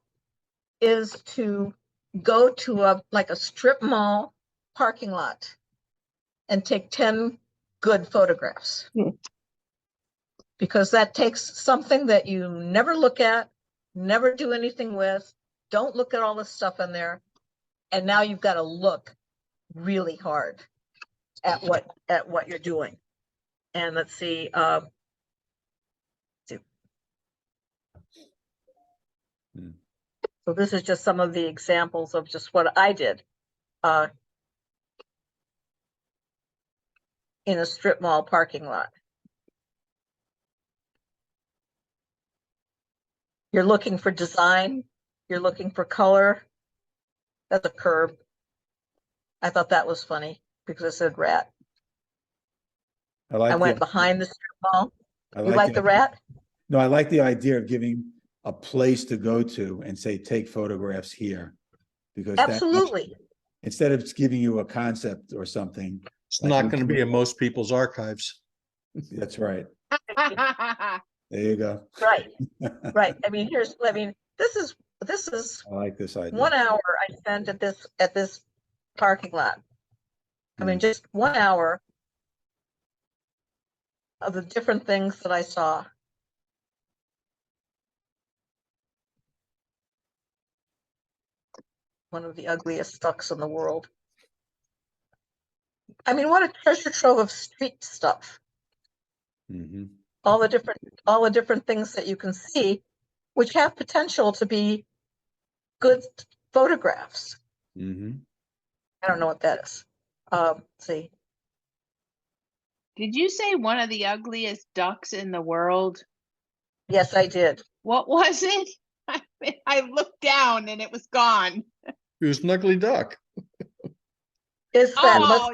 is to go to a strip mall parking lot and take 10 good photographs. Because that takes something that you never look at, never do anything with, don't look at all the stuff in there, and now you've got to look really hard at what you're doing. And let's see, so this is just some of the examples of just what I did in a strip mall parking lot. You're looking for design, you're looking for color. That's a curb. I thought that was funny because it said rat. I went behind the strip mall. You like the rat? No, I like the idea of giving a place to go to and say, take photographs here. Because Absolutely. instead of just giving you a concept or something. It's not going to be in most people's archives. That's right. There you go. Right. Right. I mean, this is I like this idea. 1 hour I spent at this parking lot. I mean, just 1 hour of the different things that I saw. One of the ugliest ducks in the world. I mean, what a treasure trove of street stuff. Mm-hmm. All the different things that you can see, which have potential to be good photographs. Mm-hmm. I don't know what that is. Let's see. Did you say one of the ugliest ducks in the world? Yes, I did. What was it? I looked down and it was gone. It was an ugly duck. Is that Oh,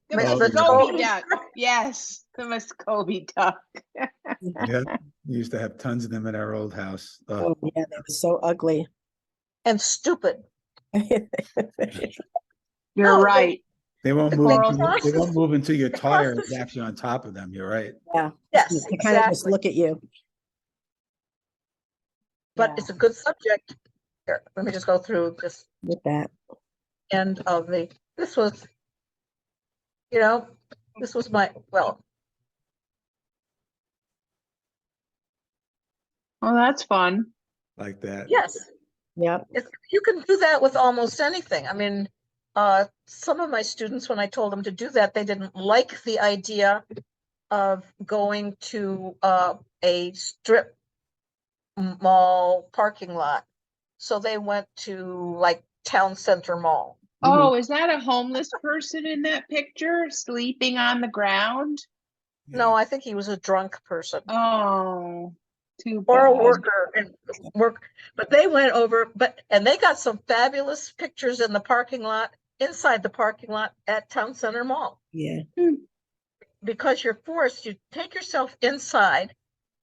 the Muscovy Muscovy duck. Yes, the Muscovy duck. Yeah, we used to have tons of them at our old house. Oh, yeah, they were so ugly. and stupid. You're No, right. They won't The move. process- They won't move until your the tire is process- actually on top of them. You're right. Yeah. Yes, They kind of just exactly. look at you. But Yeah, it's a good subject. Here, let me just go through this with that. end of this was, this was well, Well, that's fun. Like that. yes. Yep. You can do that with almost anything. I mean, some of my students, when I told them to do that, they didn't like the idea of going to a strip mall parking lot. So they went to like Town Center Mall. Oh, is that a homeless person in that picture sleeping on the ground? No, I think he was a drunk person. Oh, too Or a bad. worker and work, but they went over, and they got some fabulous pictures in the parking lot, inside the parking lot at Town Center Mall. Yeah. Because you take yourself inside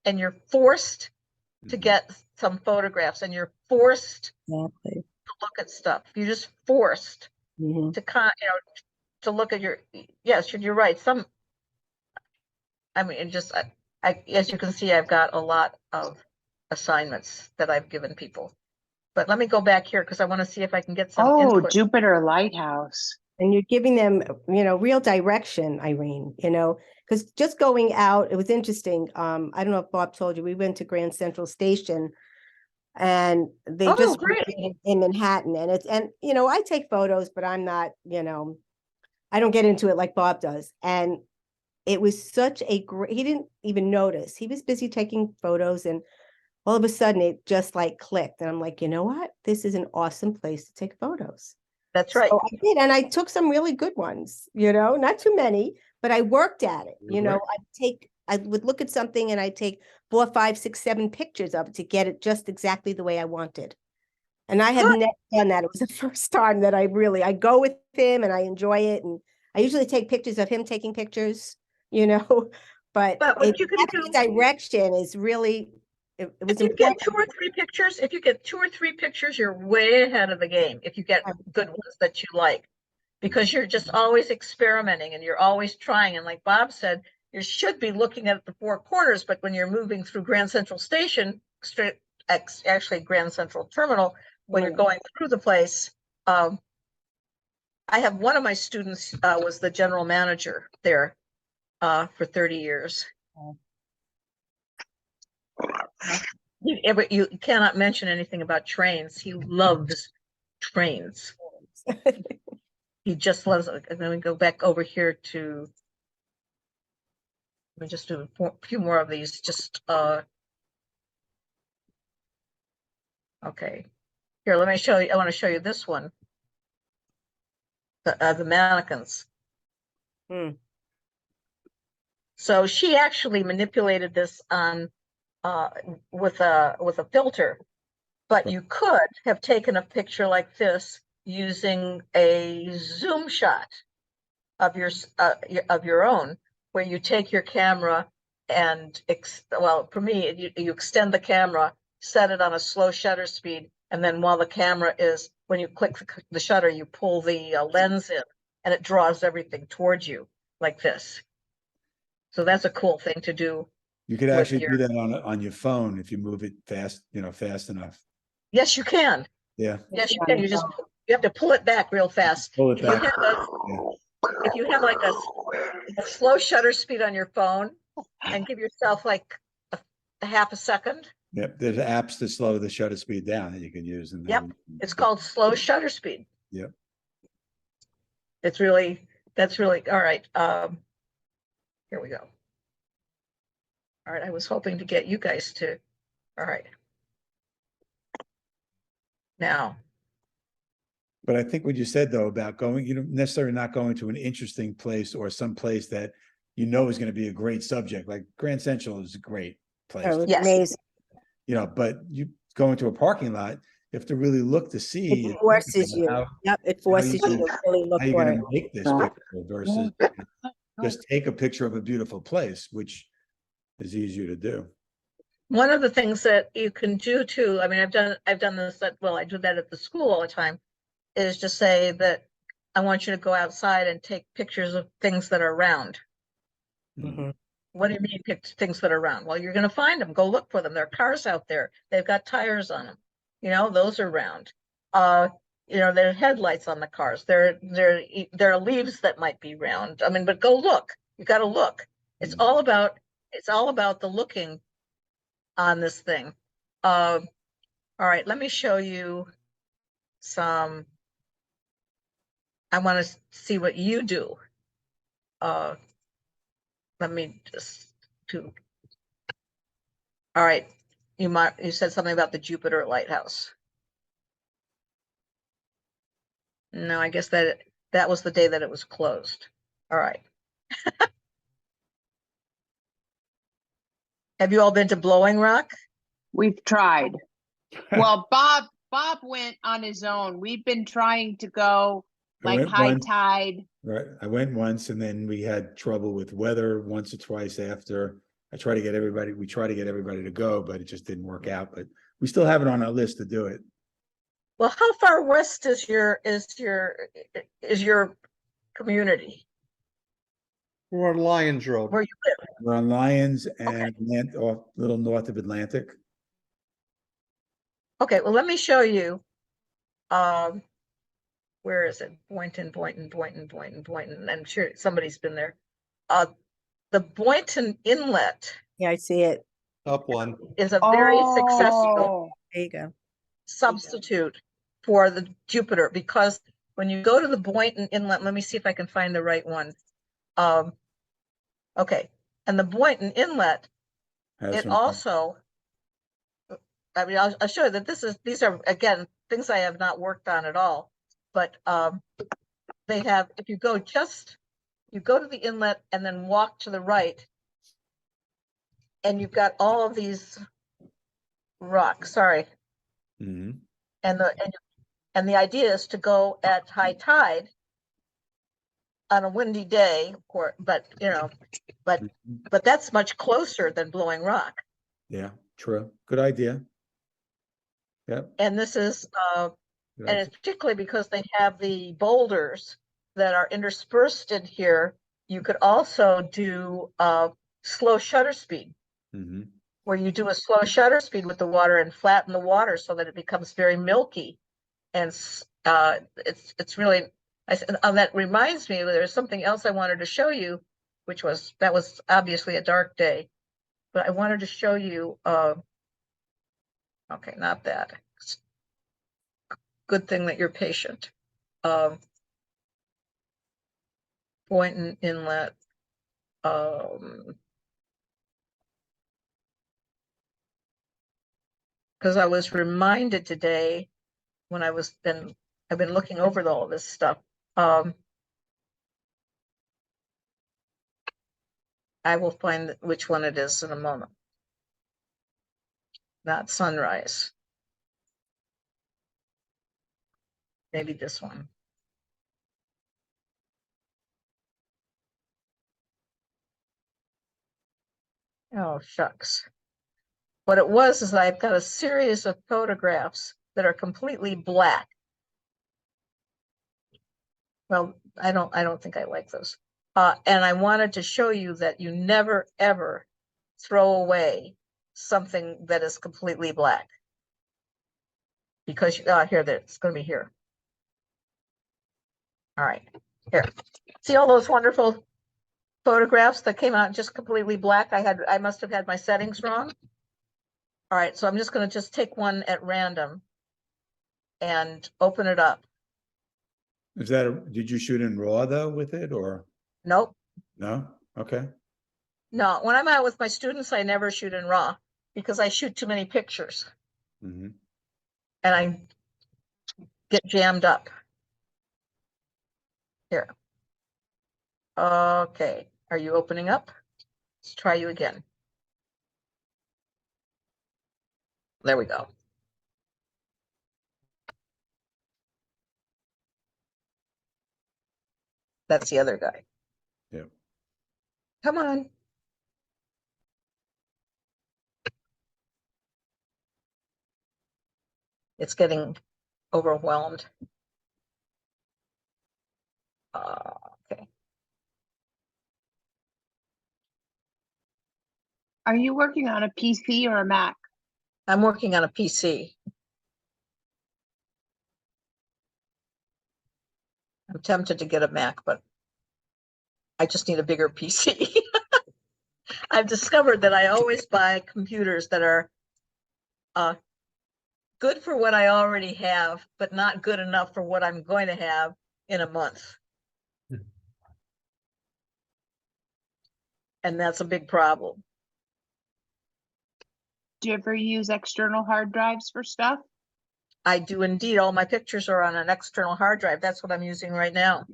and you're forced to get some photographs and you're forced Exactly. to look at stuff. You're just forced. Mhm. to to look at your, yes, you're right. I mean, it just, as you can see, I've got a lot of assignments that I've given people. But let me go back here because I want to see if I can get some Oh, input. Jupiter Lighthouse. And you're giving them, real direction, Irene, because just going out, it was interesting. I don't know if Bob told you, we went to Grand Central Station and they Oh, just great. in Manhattan and I take photos, but I'm not, I don't get into it like Bob does. And it was such a great, he didn't even notice. He was busy taking photos and all of a sudden it just like clicked. And I'm like, you know what? This is an awesome place to take photos. That's right. So I did, and I took some really good ones, not too many, but I worked at it. I would look at something and I'd take 4, 5, 6, 7 pictures of it to get it just exactly the way I wanted. And I have Good. never done that. It was the first time that I go with him and I enjoy it. And I usually take pictures of him taking pictures, but what you can having do, the direction is really, it was if you get important. 2 or 3 pictures, you're way ahead of the game. If you get good ones that you like, because you're just always experimenting and you're always trying. And like Bob said, you should be looking at the 4 corners, but when you're moving through Grand Central Station, actually Grand Central Terminal, when you're going through the place, I have one of my students was the general manager there for 30 years. You cannot mention anything about trains. He loves trains. He just loves it. And then we go back over here to, let me just do a few more of these. Just okay. Here, let me show you. I want to show you this one. The mannequins. So she actually manipulated this on with a filter, but you could have taken a picture like this using a zoom shot of your own, where you take your camera and well, for me, you extend the camera, set it on a slow shutter speed, and then while the camera is, when you click the shutter, you pull the lens in, and it draws everything towards you like this. So that's a cool thing to do. You could actually do that on your phone if you move it fast, fast enough. Yes, you can. Yeah. Yes, you can. You have to pull it back real fast. Pull it back. If you have like a slow shutter speed on your phone and give yourself like a half a second. Yep. There's apps to slow the shutter speed down that you can use. And yep. It's called slow shutter speed. Yep. That's really all right. Here we go. All right. I was hoping to get you guys to, all right. Now. But I think what you said though about going, necessarily not going to an interesting place or some place that is going to be a great subject. Like Grand Central is a great place. Oh, yes. Amazing. But you go into a parking lot, you have to really look to see. It forces you. It forces you to really look how you're for going it. to make this picture versus just take a picture of a beautiful place, which is easier to do. One of the things that you can do too, I mean, I've done this, I do that at the school all the time, is just say that I want you to go outside and take pictures of things that are round. Mm-hmm. What do you mean pick things that are round? Well, you're going to find them. Go look for them. There are cars out there. They've got tires on them. Those are round. There are headlights on the cars. There are leaves that might be round. I mean, but go look. You got to look. It's all about the looking on this thing. All right, let me show you some. I want to see what you do. Let me just do. All right, you said something about the Jupiter Lighthouse. No, I guess that was the day that it was closed. All right. Have you all been to Blowing Rock? We've tried. Well, Bob went on his own. We've been trying to go like high tide. Right. I went once and then we had trouble with weather once or twice after. We try to get everybody to go, but it just didn't work out. But we still have it on our list to do it. Well, how far west is your community We're on Lyons Road. where you live? We're on Lyons and off a little north of Atlantic. Okay, well, let me show you. Where is it? Boynton. I'm sure somebody's been there. The Boynton Inlet Yeah, I see it. Up one. is a very successful Oh, There you go. substitute for the Jupiter, because when you go to the Boynton Inlet, let me see if I can find the right one. Okay, and the Boynton Inlet, Has it some- also, I mean, I'll show you that these are, again, things I have not worked on at all, but they have, if you go to the inlet and then walk to the right, and you've got all of these rocks, sorry, Mhm. and the idea is to go at high tide on a windy day, but that's much closer than Blowing Rock. Yeah, true. Good idea. Yep. And this is, good and idea. it's particularly because they have the boulders that are interspersed in here. You could also do slow shutter speed, Mhm. where you do a slow shutter speed with the water and flatten the water so that it becomes very milky. And it's really nice. And that reminds me, there's something else I wanted to show you, that was obviously a dark day, but I wanted to show you, okay, not that. Good thing that you're patient. Boynton Inlet. Because I was reminded today when I've been looking over all this stuff. I will find which one it is in a moment. Not Sunrise. Maybe this one. Oh, shucks. What it was is I've got a series of photographs that are completely black. Well, I don't think I like those. And I wanted to show you that you never, ever throw away something that is completely black. Because here, it's going to be here. All right, here. See all those wonderful photographs that came out just completely black? I must have had my settings wrong. All right, so I'm just going to take one at random and open it up. Is that did you shoot in RAW though with it or Nope. no? Okay. No, when I'm out with my students, I never shoot in RAW because I shoot too many pictures Mhm. and I get jammed up. Here. Okay, are you opening up? Let's try you again. There we go. That's the other guy. Yeah. Come on. It's getting overwhelmed. Okay. are you working on a PC or a Mac? I'm working on a PC. I'm tempted to get a Mac, but I just need a bigger PC. I've discovered that I always buy computers that are good for what I already have, but not good enough for what I'm going to have in a month. And that's a big problem. Do you ever use external hard drives for stuff? I do indeed. All my pictures are on an external hard drive. That's what I'm using right now.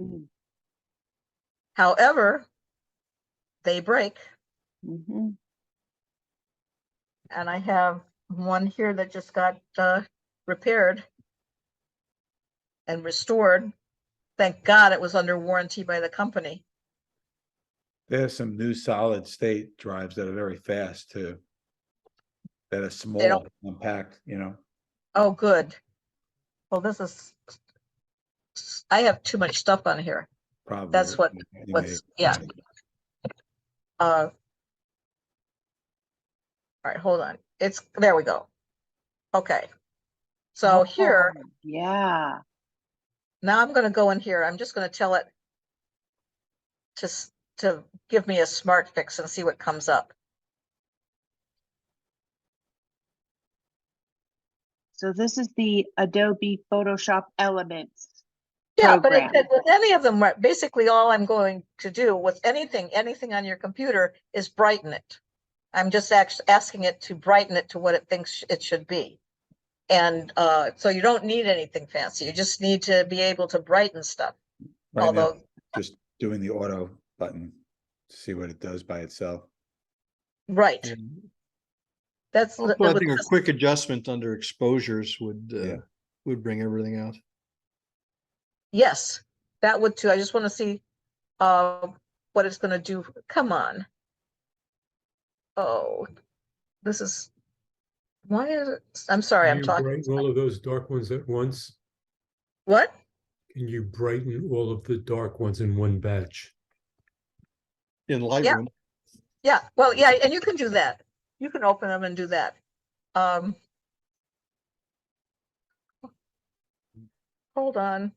However, they break. Mhm. And I have one here that just got repaired and restored. Thank God it was under warranty by the company. There's some new solid state drives that are very fast too. That are don't- small, compact, Oh, good. well, I have too much stuff on here. Probably. That's what, You may- yeah. All right, hold on. There we go. Okay. So here, Oh, yeah. now I'm gonna go in here. I'm just gonna tell it to give me a smart fix and see what comes up. So this is the Adobe Photoshop Elements Yeah, but program. with any of them, basically all I'm going to do with anything on your computer is brighten it. I'm just asking it to brighten it to what it thinks it should be. And so you don't need anything fancy. You just need to be able to brighten stuff. Right now, Although, just doing the auto button to see what it does by itself. right, Yeah. that's Also, I think a quick adjustment under exposures would bring everything out. yes, that would too. I just want to see what it's going to do. Come on. Oh, this is, why is it? I'm sorry, Can I'm you talking. brighten all of those dark ones at once? What? Can you brighten all of the dark ones in one batch? In Lightroom, Yeah, well, yeah, and you can do that. You can open them and do that. Hold on.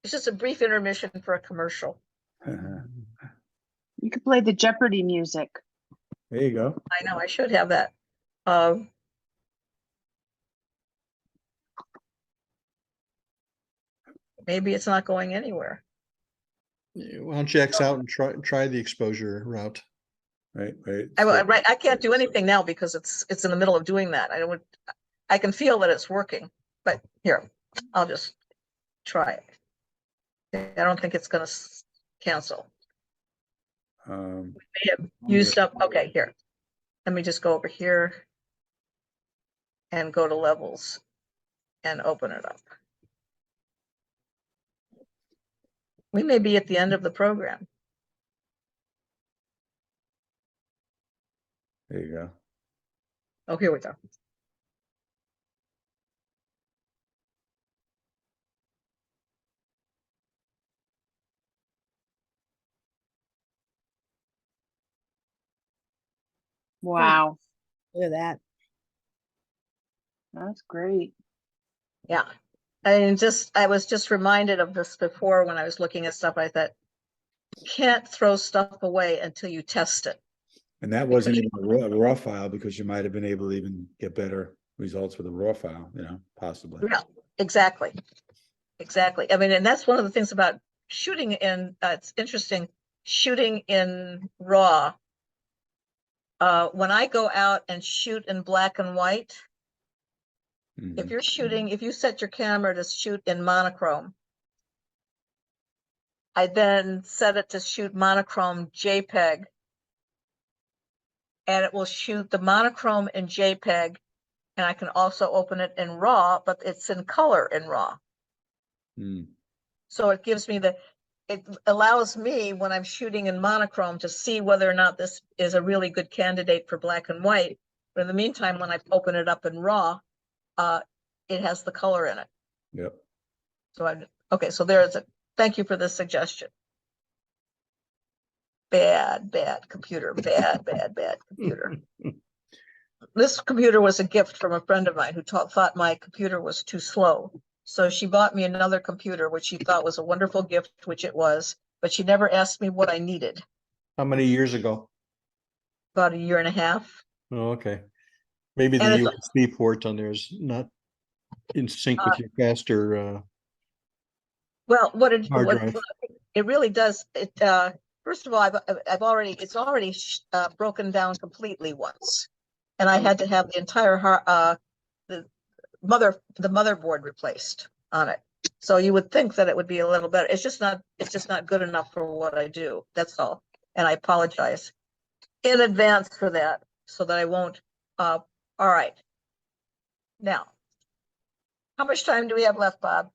It's just a brief intermission for a commercial. There You could play the Jeopardy music. you go. I know, I should have that. Maybe it's not going anywhere. why don't you X out and try the exposure route? Right, right. I can't do anything now because it's in the middle of doing that. I can feel that it's working, but here, I'll just try it. I don't think it's gonna cancel. Used up, okay, here. Let me just go over here and go to levels and open it up. We may be at the end of the program. There you go. Oh, here we go. Wow, Look at that. that's great. Yeah. I was just reminded of this before when I was looking at stuff. I thought, you can't throw stuff away until you test it. And that wasn't even a raw file because you might have been able to even get better results with a raw file, possibly. Yeah, exactly. Exactly. I mean, and that's one of the things about shooting in, it's interesting, shooting in RAW. When I go out and shoot in black and white, Mhm. if you set your camera to shoot in monochrome, I then set it to shoot monochrome JPEG, and it will shoot the monochrome in JPEG, and I can also open it in RAW, but it's in color in RAW. Mm. So it gives me it allows me when I'm shooting in monochrome to see whether or not this is a really good candidate for black and white. But in the meantime, when I open it up in RAW, it has the color in it. Yep. So okay, so thank you for this suggestion. Bad computer, bad computer. This computer was a gift from a friend of mine who thought my computer was too slow. So she bought me another computer, which she thought was a wonderful gift, which it was, but she never asked me what I needed. How many years ago? About a year and a half. Oh, okay. Maybe the And USB port on there is not in sync with your faster well, hard drive. it really does. First of all, it's already broken down completely once, and I had to have the entire the motherboard replaced on it. So you would think that it would be a little better. It's just not good enough for what I do. That's all. And I apologize in advance for that so that I won't. All right. Now, how much time do we have left, Bob?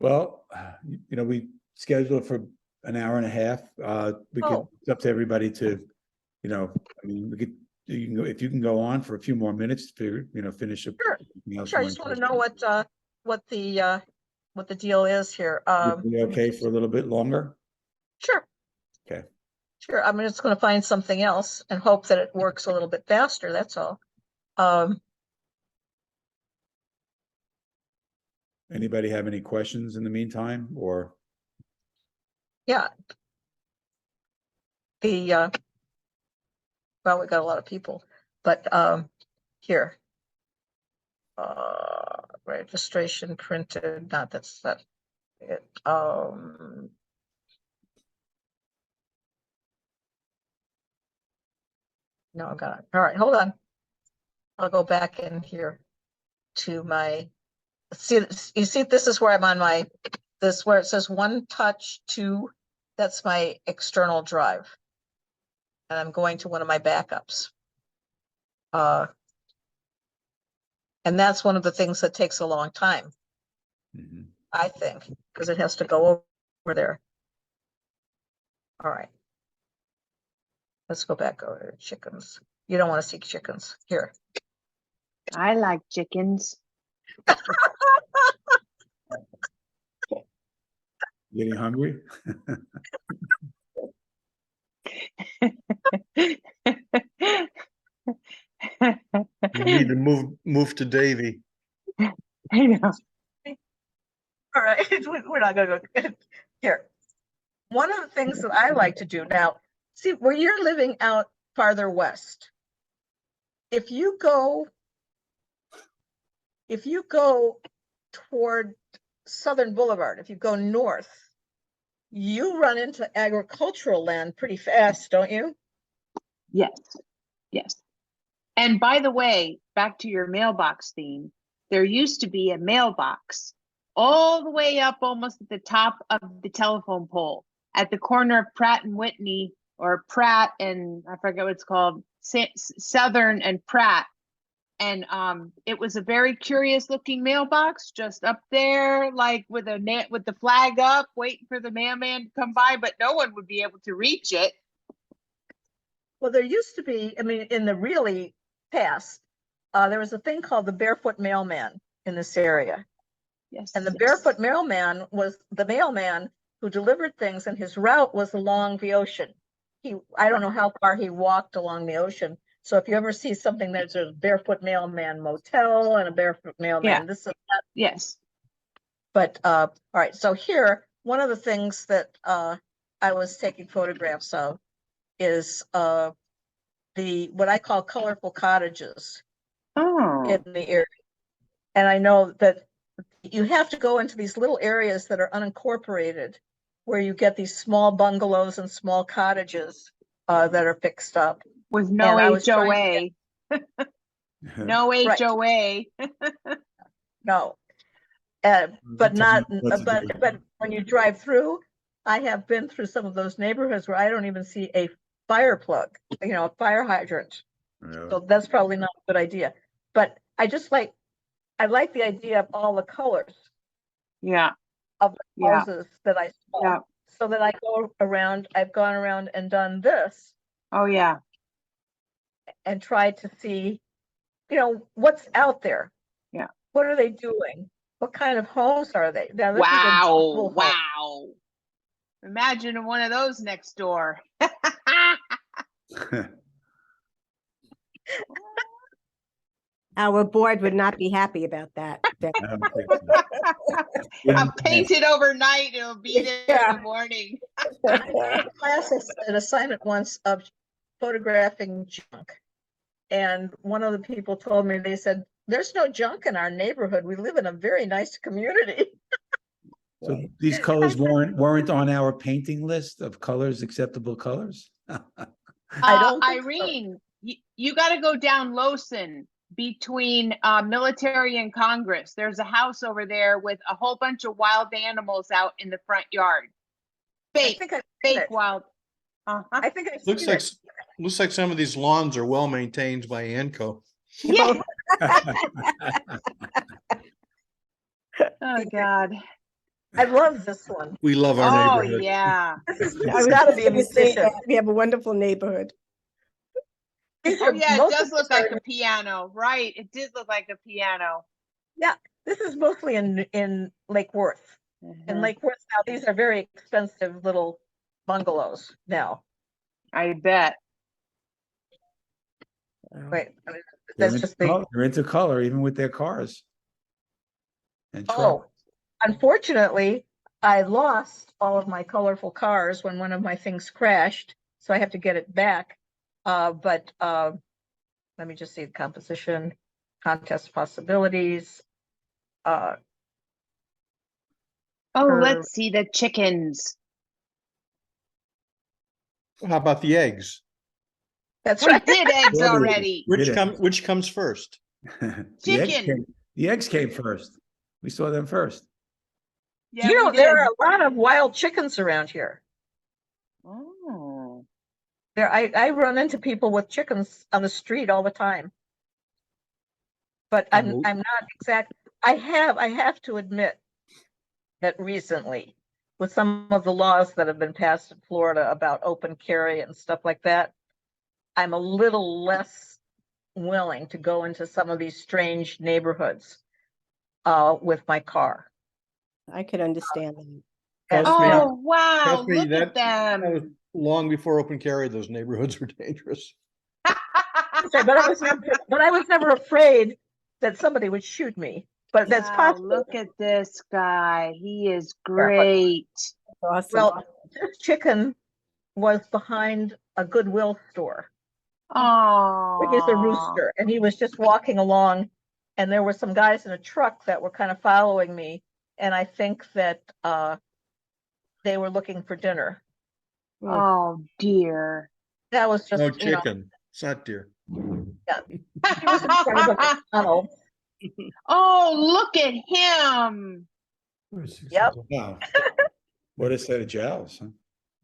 Well, we scheduled for an hour and a half. It's up to everybody to, we could you can go, if you can go on for a few more minutes to, finish up. Sure. anything else Sure, I you just wanna want to touch know on. what the deal is here. You be okay for a little bit longer? Sure. Okay. Sure, I'm just gonna find something else and hope that it works a little bit faster, that's all. Anybody have any questions in the meantime, or? Yeah. Well, we got a lot of people, but, here. Registration printed, that's it. No, I got it. All right, hold on. I'll go back in here to my, you see, this is where I'm on this where it says one touch two, that's my external drive. And I'm going to one of my backups. And that's one of the things that takes a long time, Mhm. I think, because it has to go over there. All right. Let's go back over to chickens. You don't want to see chickens here. I like chickens. Getting hungry? You need to move to Davy. I know. All right, we're not gonna go here. One of the things that I like to do now, see where you're living out farther west. If you go toward Southern Boulevard, if you go north, you run into agricultural land pretty fast, don't you? Yes, yes. And by the way, back to your mailbox theme, there used to be a mailbox all the way up almost at the top of the telephone pole at the corner of Pratt and Whitney, or Pratt and I forget what it's called, Southern and Pratt. And it was a very curious looking mailbox just up there, like with the flag up, waiting for the mailman to come by, but no one would be able to reach it. Well, there used to be, I mean, in the really past, there was a thing called the Barefoot Mailman in this area. Yes. And the yes. Barefoot Mailman was the mailman who delivered things, and his route was along the ocean. I don't know how far he walked along the ocean. So if you ever see something, there's a Barefoot Mailman motel and a Barefoot Mailman, Yeah. this is that. Yes. But all right, so here, one of the things that I was taking photographs of is what I call colorful cottages Oh, in the area. And I know that you have to go into these little areas that are unincorporated, where you get these small bungalows and small cottages that are fixed up. with no And I was HOA. No Right. HOA. No. But not, Lots of but different- when you drive through, I have been through some of those neighborhoods where I don't even see a fire plug, a fire hydrant. Yeah. So that's probably not a good idea. But I like the idea of all the colors Yeah. of the Yeah. houses that I saw. Yeah. So that I've gone around and done this Oh, yeah. and tried to see, what's out there. Yeah. What are they doing? What kind of homes are they? Now, this is a Wow. double home. Wow. Imagine one of those next door. Our board would not be happy about that. I don't think so. I'll paint it overnight. It'll be there in Yeah. the morning. Class an assignment once of photographing junk. And one of the people told me, they said, there's no junk in our neighborhood. We live in a very nice community. So these colors weren't on our painting list of colors, acceptable colors? I don't think so. Irene, you got to go down Lowson between Military and Congress. There's a house over there with a whole bunch of wild animals out in the front yard. I Fake, think I've seen fake it. wild. I think I've Looks seen like, it. looks like some of these lawns are well maintained by Anco. Yeah. Oh, God. I love this one. We love our Oh, neighborhood. yeah. This I was gotta be a just gonna say musician. that. We have a wonderful neighborhood. These Oh are yeah, it most does of look these like are- a piano, right? It did look like a piano. This is mostly in Lake Worth. In Mhm. Lake Worth now, these are very expensive little bungalows now. I bet. Wait, They're that's into just the, color- They're into color, even with their cars. And oh, trucks. unfortunately, I lost all of my colorful cars when one of my things crashed, so I have to get it back. But let me just see the composition, contest possibilities. Uh, Oh, Her- let's see the chickens. How about the eggs? that's We right. did eggs Yeah, we did. already. We did. Which comes first? Chicken. The eggs came first. We saw them first. Yeah, You know, we there did. are a lot of wild chickens around here. Oh. I run into people with chickens on the street all the time. But I'm Oh. not exact. I have to admit that recently, with some of the laws that have been passed in Florida about open carry and stuff like that, I'm a little less willing to go into some of these strange neighborhoods with my car. I could understand that. And, Trust me. you know, Oh, wow, Trust me, look at that was them. long before open carry, those neighborhoods were dangerous. but I was never afraid that somebody would shoot me. But that's Wow, possible. look at this guy. He is but- great. Awesome. Well, this chicken was behind a Goodwill store. Oh. He's a rooster, and he was just walking along, and there were some guys in a truck that were kind of following me, and I think that they were looking for dinner. Oh dear. That was just, No you know, chicken. It's not deer. he was in front of a McDonald's. Oh, look at him. Yep. Wow. What a set of jowls, huh?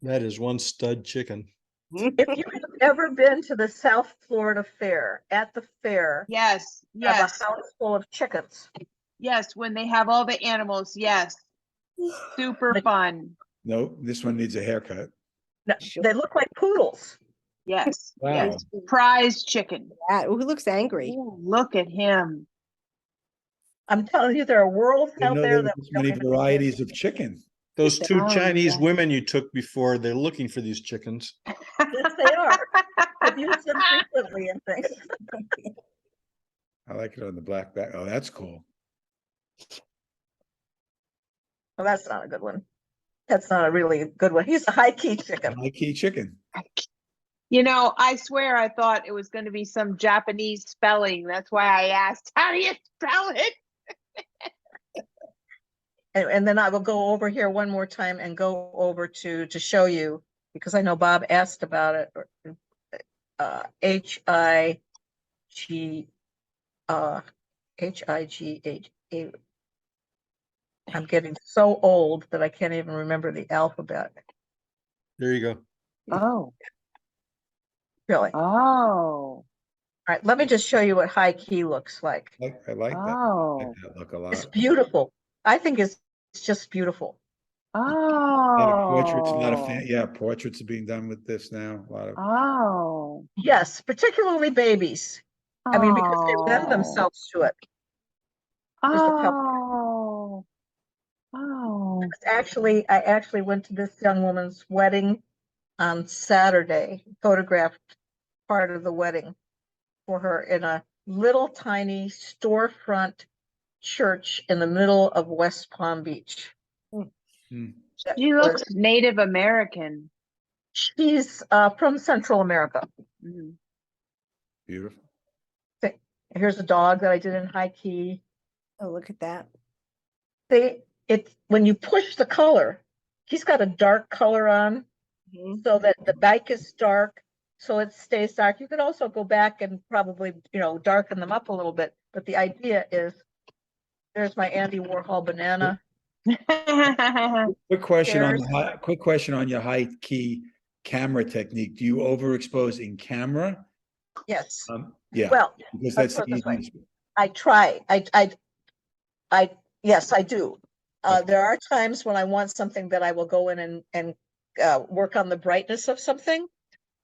That is one stud chicken. If you have ever been to the South Florida Fair, at the fair, Yes, they have yes, a house full of chickens. yes. When they have all the animals, yes. Super fun. Nope, this one needs a haircut. No, they look like poodles. Yes, Wow. yes. Prize chicken. Who looks angry? Ooh, look at him. I'm telling you, there are worlds Didn't out know there there were that this we don't many even varieties of chicken. Those two Oh, Chinese yeah. women you took before, they're looking for these chickens. Yes, they are. I've used them frequently and things. I like it on the black back. Oh, that's cool. Well, that's not a good one. That's not a really good one. He's a high key chicken. High key chicken. You know, I swear I thought it was going to be some Japanese spelling. That's why I asked, how do you spell it? And then I will go over here one more time and go over to show you, because I know Bob asked about it. H-I-G, H-I-G-H-A. I'm getting so old that I can't even remember the alphabet. There you go. Oh, Really. All oh, right, let me just show you what high key looks like. I like that. I oh, like that look a It's lot. beautiful. I think it's just beautiful. A lot of portraits, a lot of oh, yeah, portraits are being done with this now. A lot of oh. Yes, particularly babies. I mean, because they lend Oh. themselves to it. Just a couple. Oh, oh, I actually went to this young woman's wedding on Saturday, photographed part of the wedding for her in a little tiny storefront church in the middle of West Palm Beach. Hmm. That she was- looks Native American. She's from Central America. Mm. beautiful. Here's a dog that I did in high key. Oh, look at that. It's when you push the color, he's got a dark color on, so that the bike is dark, so it stays dark. You could also go back and probably, darken them up a little bit. But the idea is, there's my Andy Warhol banana. Quick question on There's- quick question on your high key camera technique. Do you overexpose in camera? Yes. Yeah, Well, because let's that's put it the this way. easiest. I try. Yes, I do. There are times when I want something that I will go in and work on the brightness of something,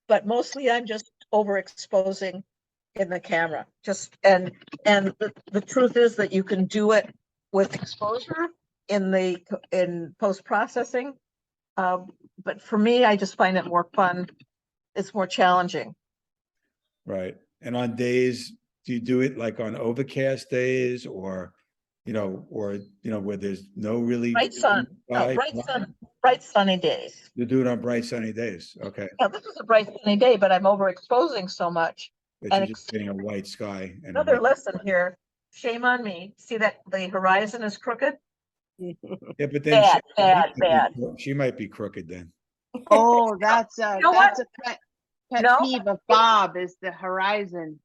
but mostly I'm just overexposing in the camera. Just, and the truth is that you can do it with exposure in post-processing. But for me, I just find it more fun. It's more challenging. Right. And on days, do you do it like on overcast days or, where there's no really. Bright sun, no, sky? bright sunny days. You do it on bright sunny days. Okay. Yeah, this is a bright sunny day, but I'm overexposing so much. That And you're just getting a white sky. And another lesson here, shame on me. See that the horizon is crooked? Yeah, but then Bad. she might be crooked then. Oh, that's a know what? pet No. peeve of Bob is the horizon.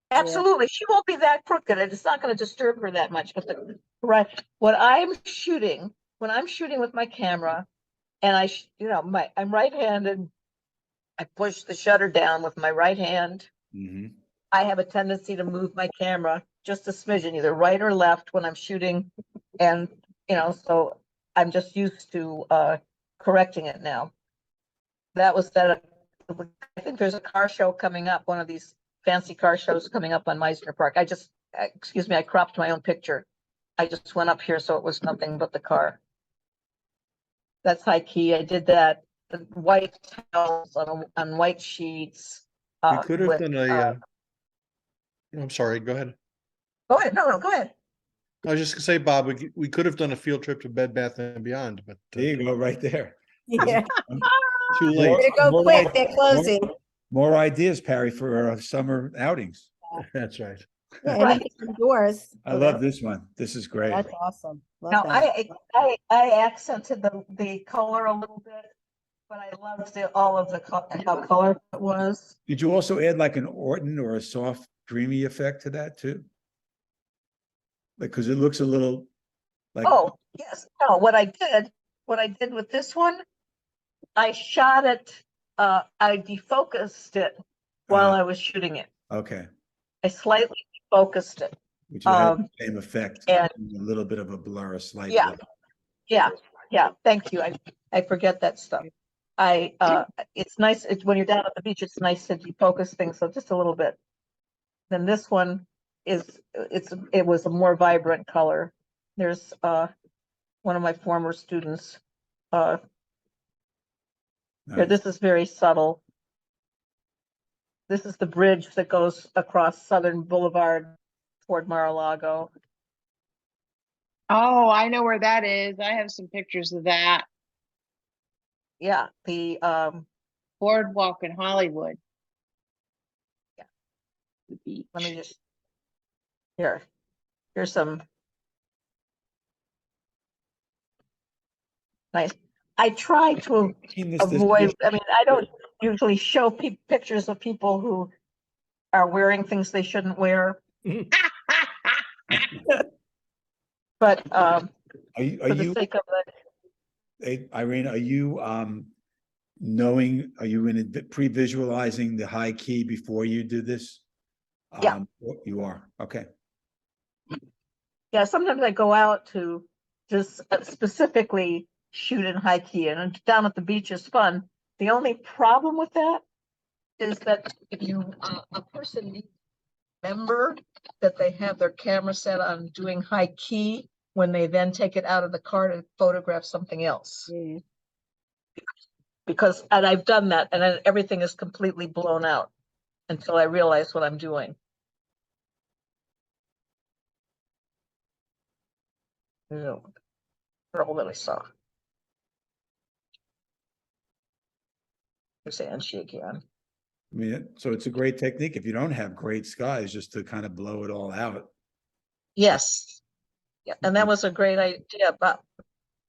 Absolutely. She won't be that crooked. And it's not going to disturb her that much. But right, when I'm shooting with my camera and I'm right-handed, I push the shutter down with my right hand. Mhm. I have a tendency to move my camera just a smidgen, either right or left when I'm shooting. And, so I'm just used to correcting it now. That was that. I think there's a car show coming up, one of these fancy car shows coming up on Meisner Park. I cropped my own picture. I just went up here, so it was nothing but the car. That's high key. I did that. The white tiles on white sheets. You could have done I'm sorry, go ahead. Go ahead. No, go ahead. I was just gonna say, Bob, we could have done a field trip to Bed Bath and Beyond, but There you go, right there. Yeah, too More- late. better go more quick, like- they're closing. More ideas, Perry, for summer outings. That's right. Yeah, Right. anything indoors. I So love that's- this one. This is great. That's awesome. Love Now, that. I accented the color a little bit, but I loved all of how color it was. Did you also add like an Orton or a soft dreamy effect to that too? Like, cause it looks a little like. Oh, yes. No, what I did with this one, I shot it, I defocused it while I was shooting it. Okay, I slightly defocused it. which had the same effect, and- a little bit of a blur, a slight. Yeah. blur. Yeah, thank you. I forget that stuff. It's nice, when you're down at the beach, it's nice to defocus things, so just a little bit. Then this one it was a more vibrant color. There's one of my former students. Here, Nice. this is very subtle. This is the bridge that goes across Southern Boulevard toward Mar-a-Lago. Oh, I know where that is. I have some pictures of that. Yeah, the Boardwalk in Hollywood. Yeah. The beach. let me just here's some nice. I try to avoid, I mean, I don't usually show pictures of people who are wearing things they shouldn't wear. But Are for the you, sake of it, hey, Irene, are you, pre-visualizing the high key before you do this? Yeah. You are, okay. yeah, sometimes I go out to just specifically shoot in high key, and down at the beach is fun. The only problem with that is that if a person needs to remember that they have their camera set on doing high key when they then take it out of the car to photograph something else. Yeah. And I've done that, and then everything is completely blown out until I realize what I'm doing. No, girl that I saw. And she again. I mean, so it's a great technique if you don't have great skies, just to kind of blow it all out. Yes. Yeah, and that was a great idea, but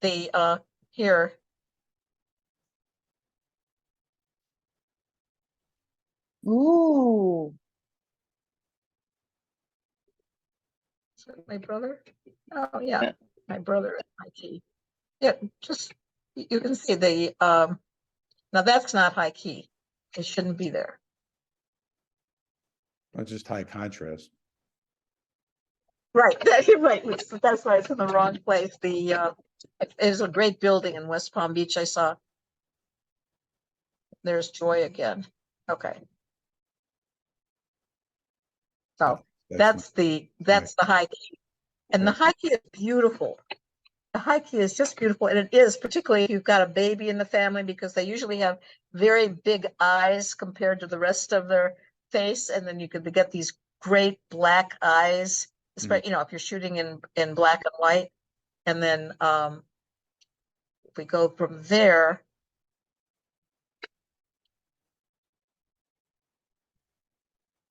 the here. Ooh. Is that my brother? Oh, yeah, my brother at IT. Yeah, just, you can see the, now that's not high key. It shouldn't be there. Not just high contrast. Right, you're right. That's why it's in the wrong place. There's a great building in West Palm Beach I saw. There's Joy again. Okay. So That's that's the high key. And the high key is beautiful. The high key is just beautiful. And it is, particularly if you've got a baby in the family, because they usually have very big eyes compared to the rest of their face. And then you could get these great black eyes, especially, if you're shooting in black and white. And then if we go from there,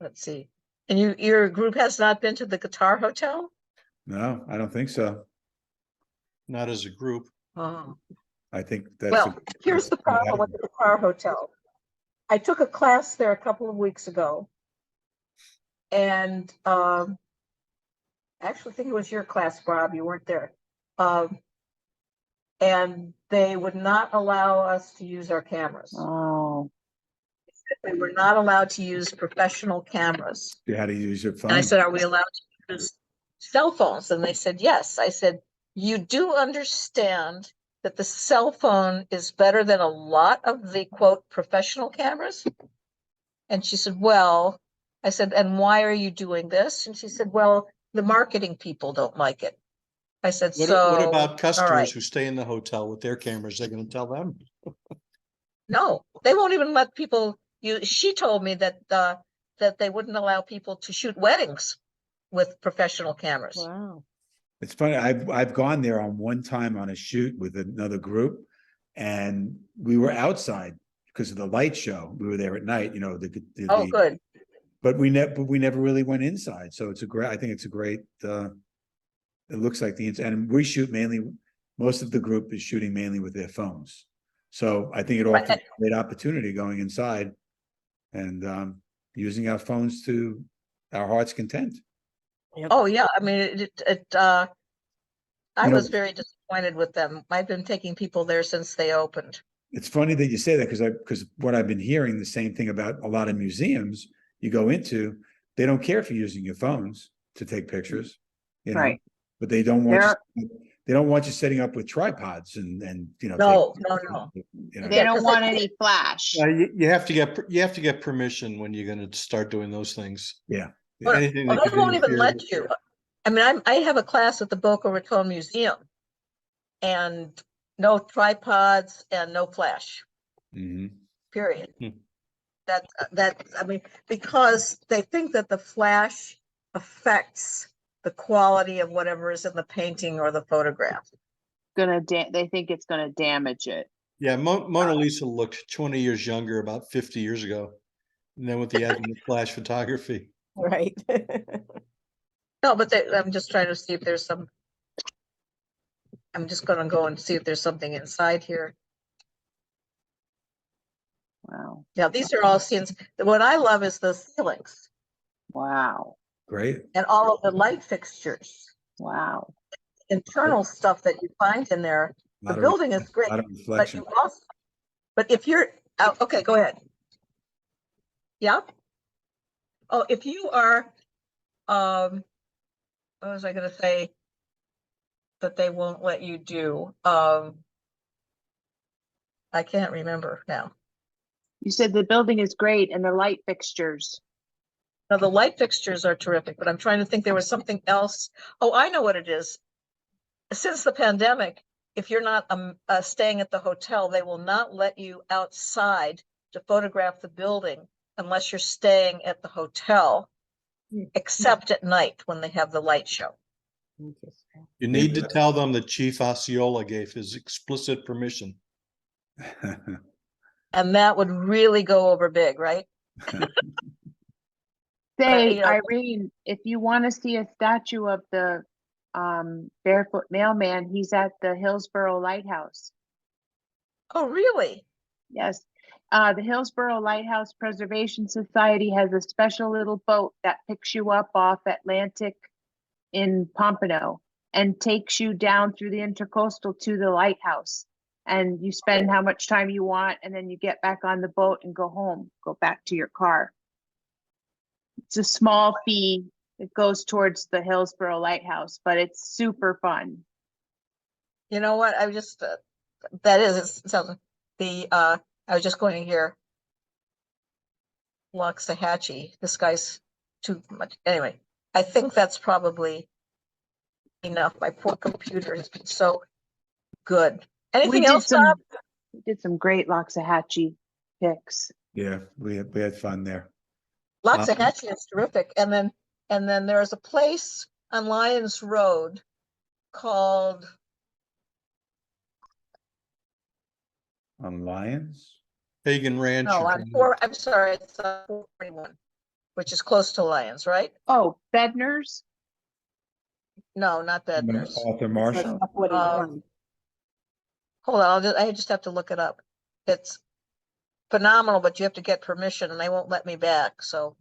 let's see. And your group has not been to the Guitar Hotel? no, I don't think so. Not as a group. Oh. I think that's. Well, here's the problem with the Guitar Hotel. I took a class there a couple of weeks ago. And I actually think it was your class, Bob, you weren't there. And they would not allow us to use our cameras. Oh, We were not allowed to use professional cameras. You had to use your phone. And I said, are we allowed to use cell phones? And they said, yes. I said, you do understand that the cell phone is better than a lot of the quote professional cameras? And she said, well, I said, and why are you doing this? And she said, well, the marketing people don't like it. I said, What so. about all customers right. who stay in the hotel with their cameras? They're gonna tell them. No, they won't even let people she told me that that they wouldn't allow people to shoot weddings with professional cameras. Wow. It's funny. I've gone there on one time on a shoot with another group, and we were outside because of the light show. We were there at night, Oh, good. But we never really went inside. So I think it's a great. It looks like and we shoot mainly. Most of the group is shooting mainly with their phones. So I think it offers a great opportunity going inside and using our phones to our heart's content. Oh, yeah. I mean, I was very disappointed with them. I've been taking people there since they opened. It's funny that you say that because what I've been hearing the same thing about a lot of museums you go into, they don't care if you're using your phones to take pictures, right. but they don't want they don't want you setting up with tripods and No. They don't want any flash. You have to get permission when you're gonna start doing those things. Yeah. Anything Well, that they could won't even interfere let with- you. I mean, I have a class at the Boca Raton Museum, and no tripods and no flash. Mhm. Period. Hmm. I mean, because they think that the flash affects the quality of whatever is in the painting or the photograph. They think it's gonna damage it. Yeah, Mona Lisa looked 20 years younger about 50 years ago. And then with the advent of flash photography. Right. No, but I'm just trying to see if there's some. I'm just gonna go and see if there's something inside here. Wow. Yeah, these are all scenes. What I love is the ceilings Wow. Great. and all of the light fixtures, Wow. internal stuff that you find in there. The Lot of building is great, lot of but reflection. you also, but if you're, okay, go ahead. Yeah. Oh, if you are, what was I gonna say that they won't let you do? I can't remember now. You said the building is great and the light fixtures. Now, the light fixtures are terrific, but I'm trying to think there was something else. Oh, I know what it is. Since the pandemic, if you're not staying at the hotel, they will not let you outside to photograph the building unless you're staying at the hotel, except at night when they have the light show. You need to tell them that Chief Osceola gave his explicit permission. And that would really go over big, right? Say, Irene, if you want to see a statue of the barefoot mailman, he's at the Hillsborough Lighthouse. Oh, really? Yes. The Hillsborough Lighthouse Preservation Society has a special little boat that picks you up off Atlantic in Pompano and takes you down through the intercoastal to the lighthouse. And you spend how much time you want, and then you get back on the boat and go home, go back to your car. It's a small fee that goes towards the Hillsborough Lighthouse, but it's super fun. You know what? I just, that is, it sounds, I was just going to hear Loxahatchee. This guy's too much. Anyway, I think that's probably enough. My poor computer has been so good. We Anything did else, Bob? some great Loxahatchee pics. Yeah, we had fun there. Loxahatchee is terrific. And then there's a place on Lyons Road called, On Lions? Hagen Ranch. no, I'm sorry, it's 441, which is close to Lyons, right? Oh, Bednar's? No, not Bednar's. Arthur Marshall? Hold on, I just have to look it up. It's phenomenal, but you have to get permission and they won't let me back, so.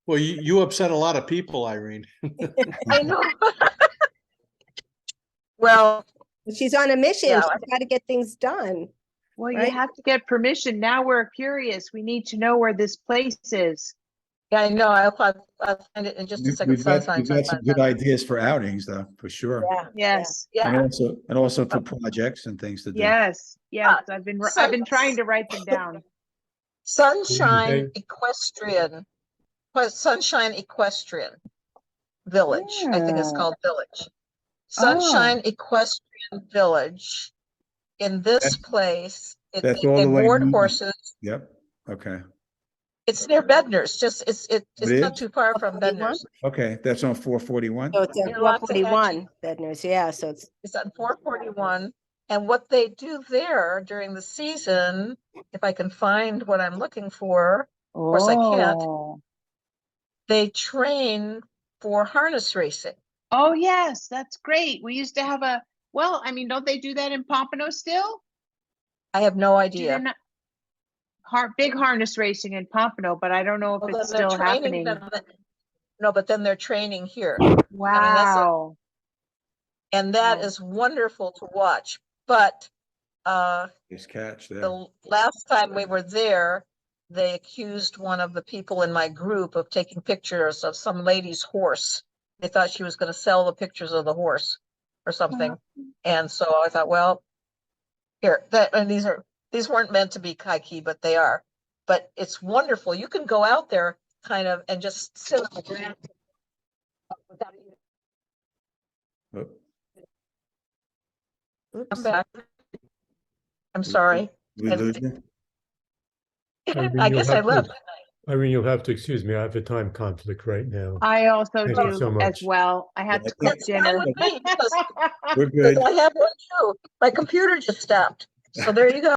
Well, you upset a lot of people, Irene. I know. Well, She's on a mission. Yeah, She's got to get things done. Well, Right. you have to get permission. Now we're curious. We need to know where this place is. yeah, I know, I'll find it in just a second. We've got Sunshine, some sunshine, good sunshine. ideas for outings though, for sure. Yeah. Yes, Yeah, And also for projects and things to do. yes, yes. I've been trying to write them down. Sunshine Okay. Equestrian, Sunshine Equestrian Village, I think it's Yeah. called Village. Sunshine Equestrian Village. In this That's- place, that's they all the way board north. horses. Yep, okay, It's near Bednar's, just, it's not is? too far from 441? Bednar's. okay, that's on 441? So it's at In 441, Bednar's, yeah, so it's, It's on 441. And what they do there during the season, if I can find what I'm looking for, course I can't. Oh. they train for harness racing. Oh, yes, that's great. We used to have well, I mean, don't they do that in Pompano still? I have no Do idea. they not? Big harness racing in Pompano, but I don't know if Well, it's then they're still training happening. them- No, but then they're training here. Wow. And that Wow. is wonderful to watch. But Nice catch there. the last time we were there, they accused one of the people in my group of taking pictures of some lady's horse. They thought she was going to sell the pictures of the horse or something. And so I thought, well, here, and these weren't meant to be kiki, but they are. But it's wonderful. You can go out there kind of and just sit on the ground. without even- Oh, I'm back. I'm sorry. we lose you? Irene, I you'll guess I have to- left. Irene, you'll have to excuse me. I have a time conflict right now. I also Thank you do so as much. well. I have Yeah, to cook That's fine dinner. with me because We're good. I have one too. My computer just stopped. So there you go.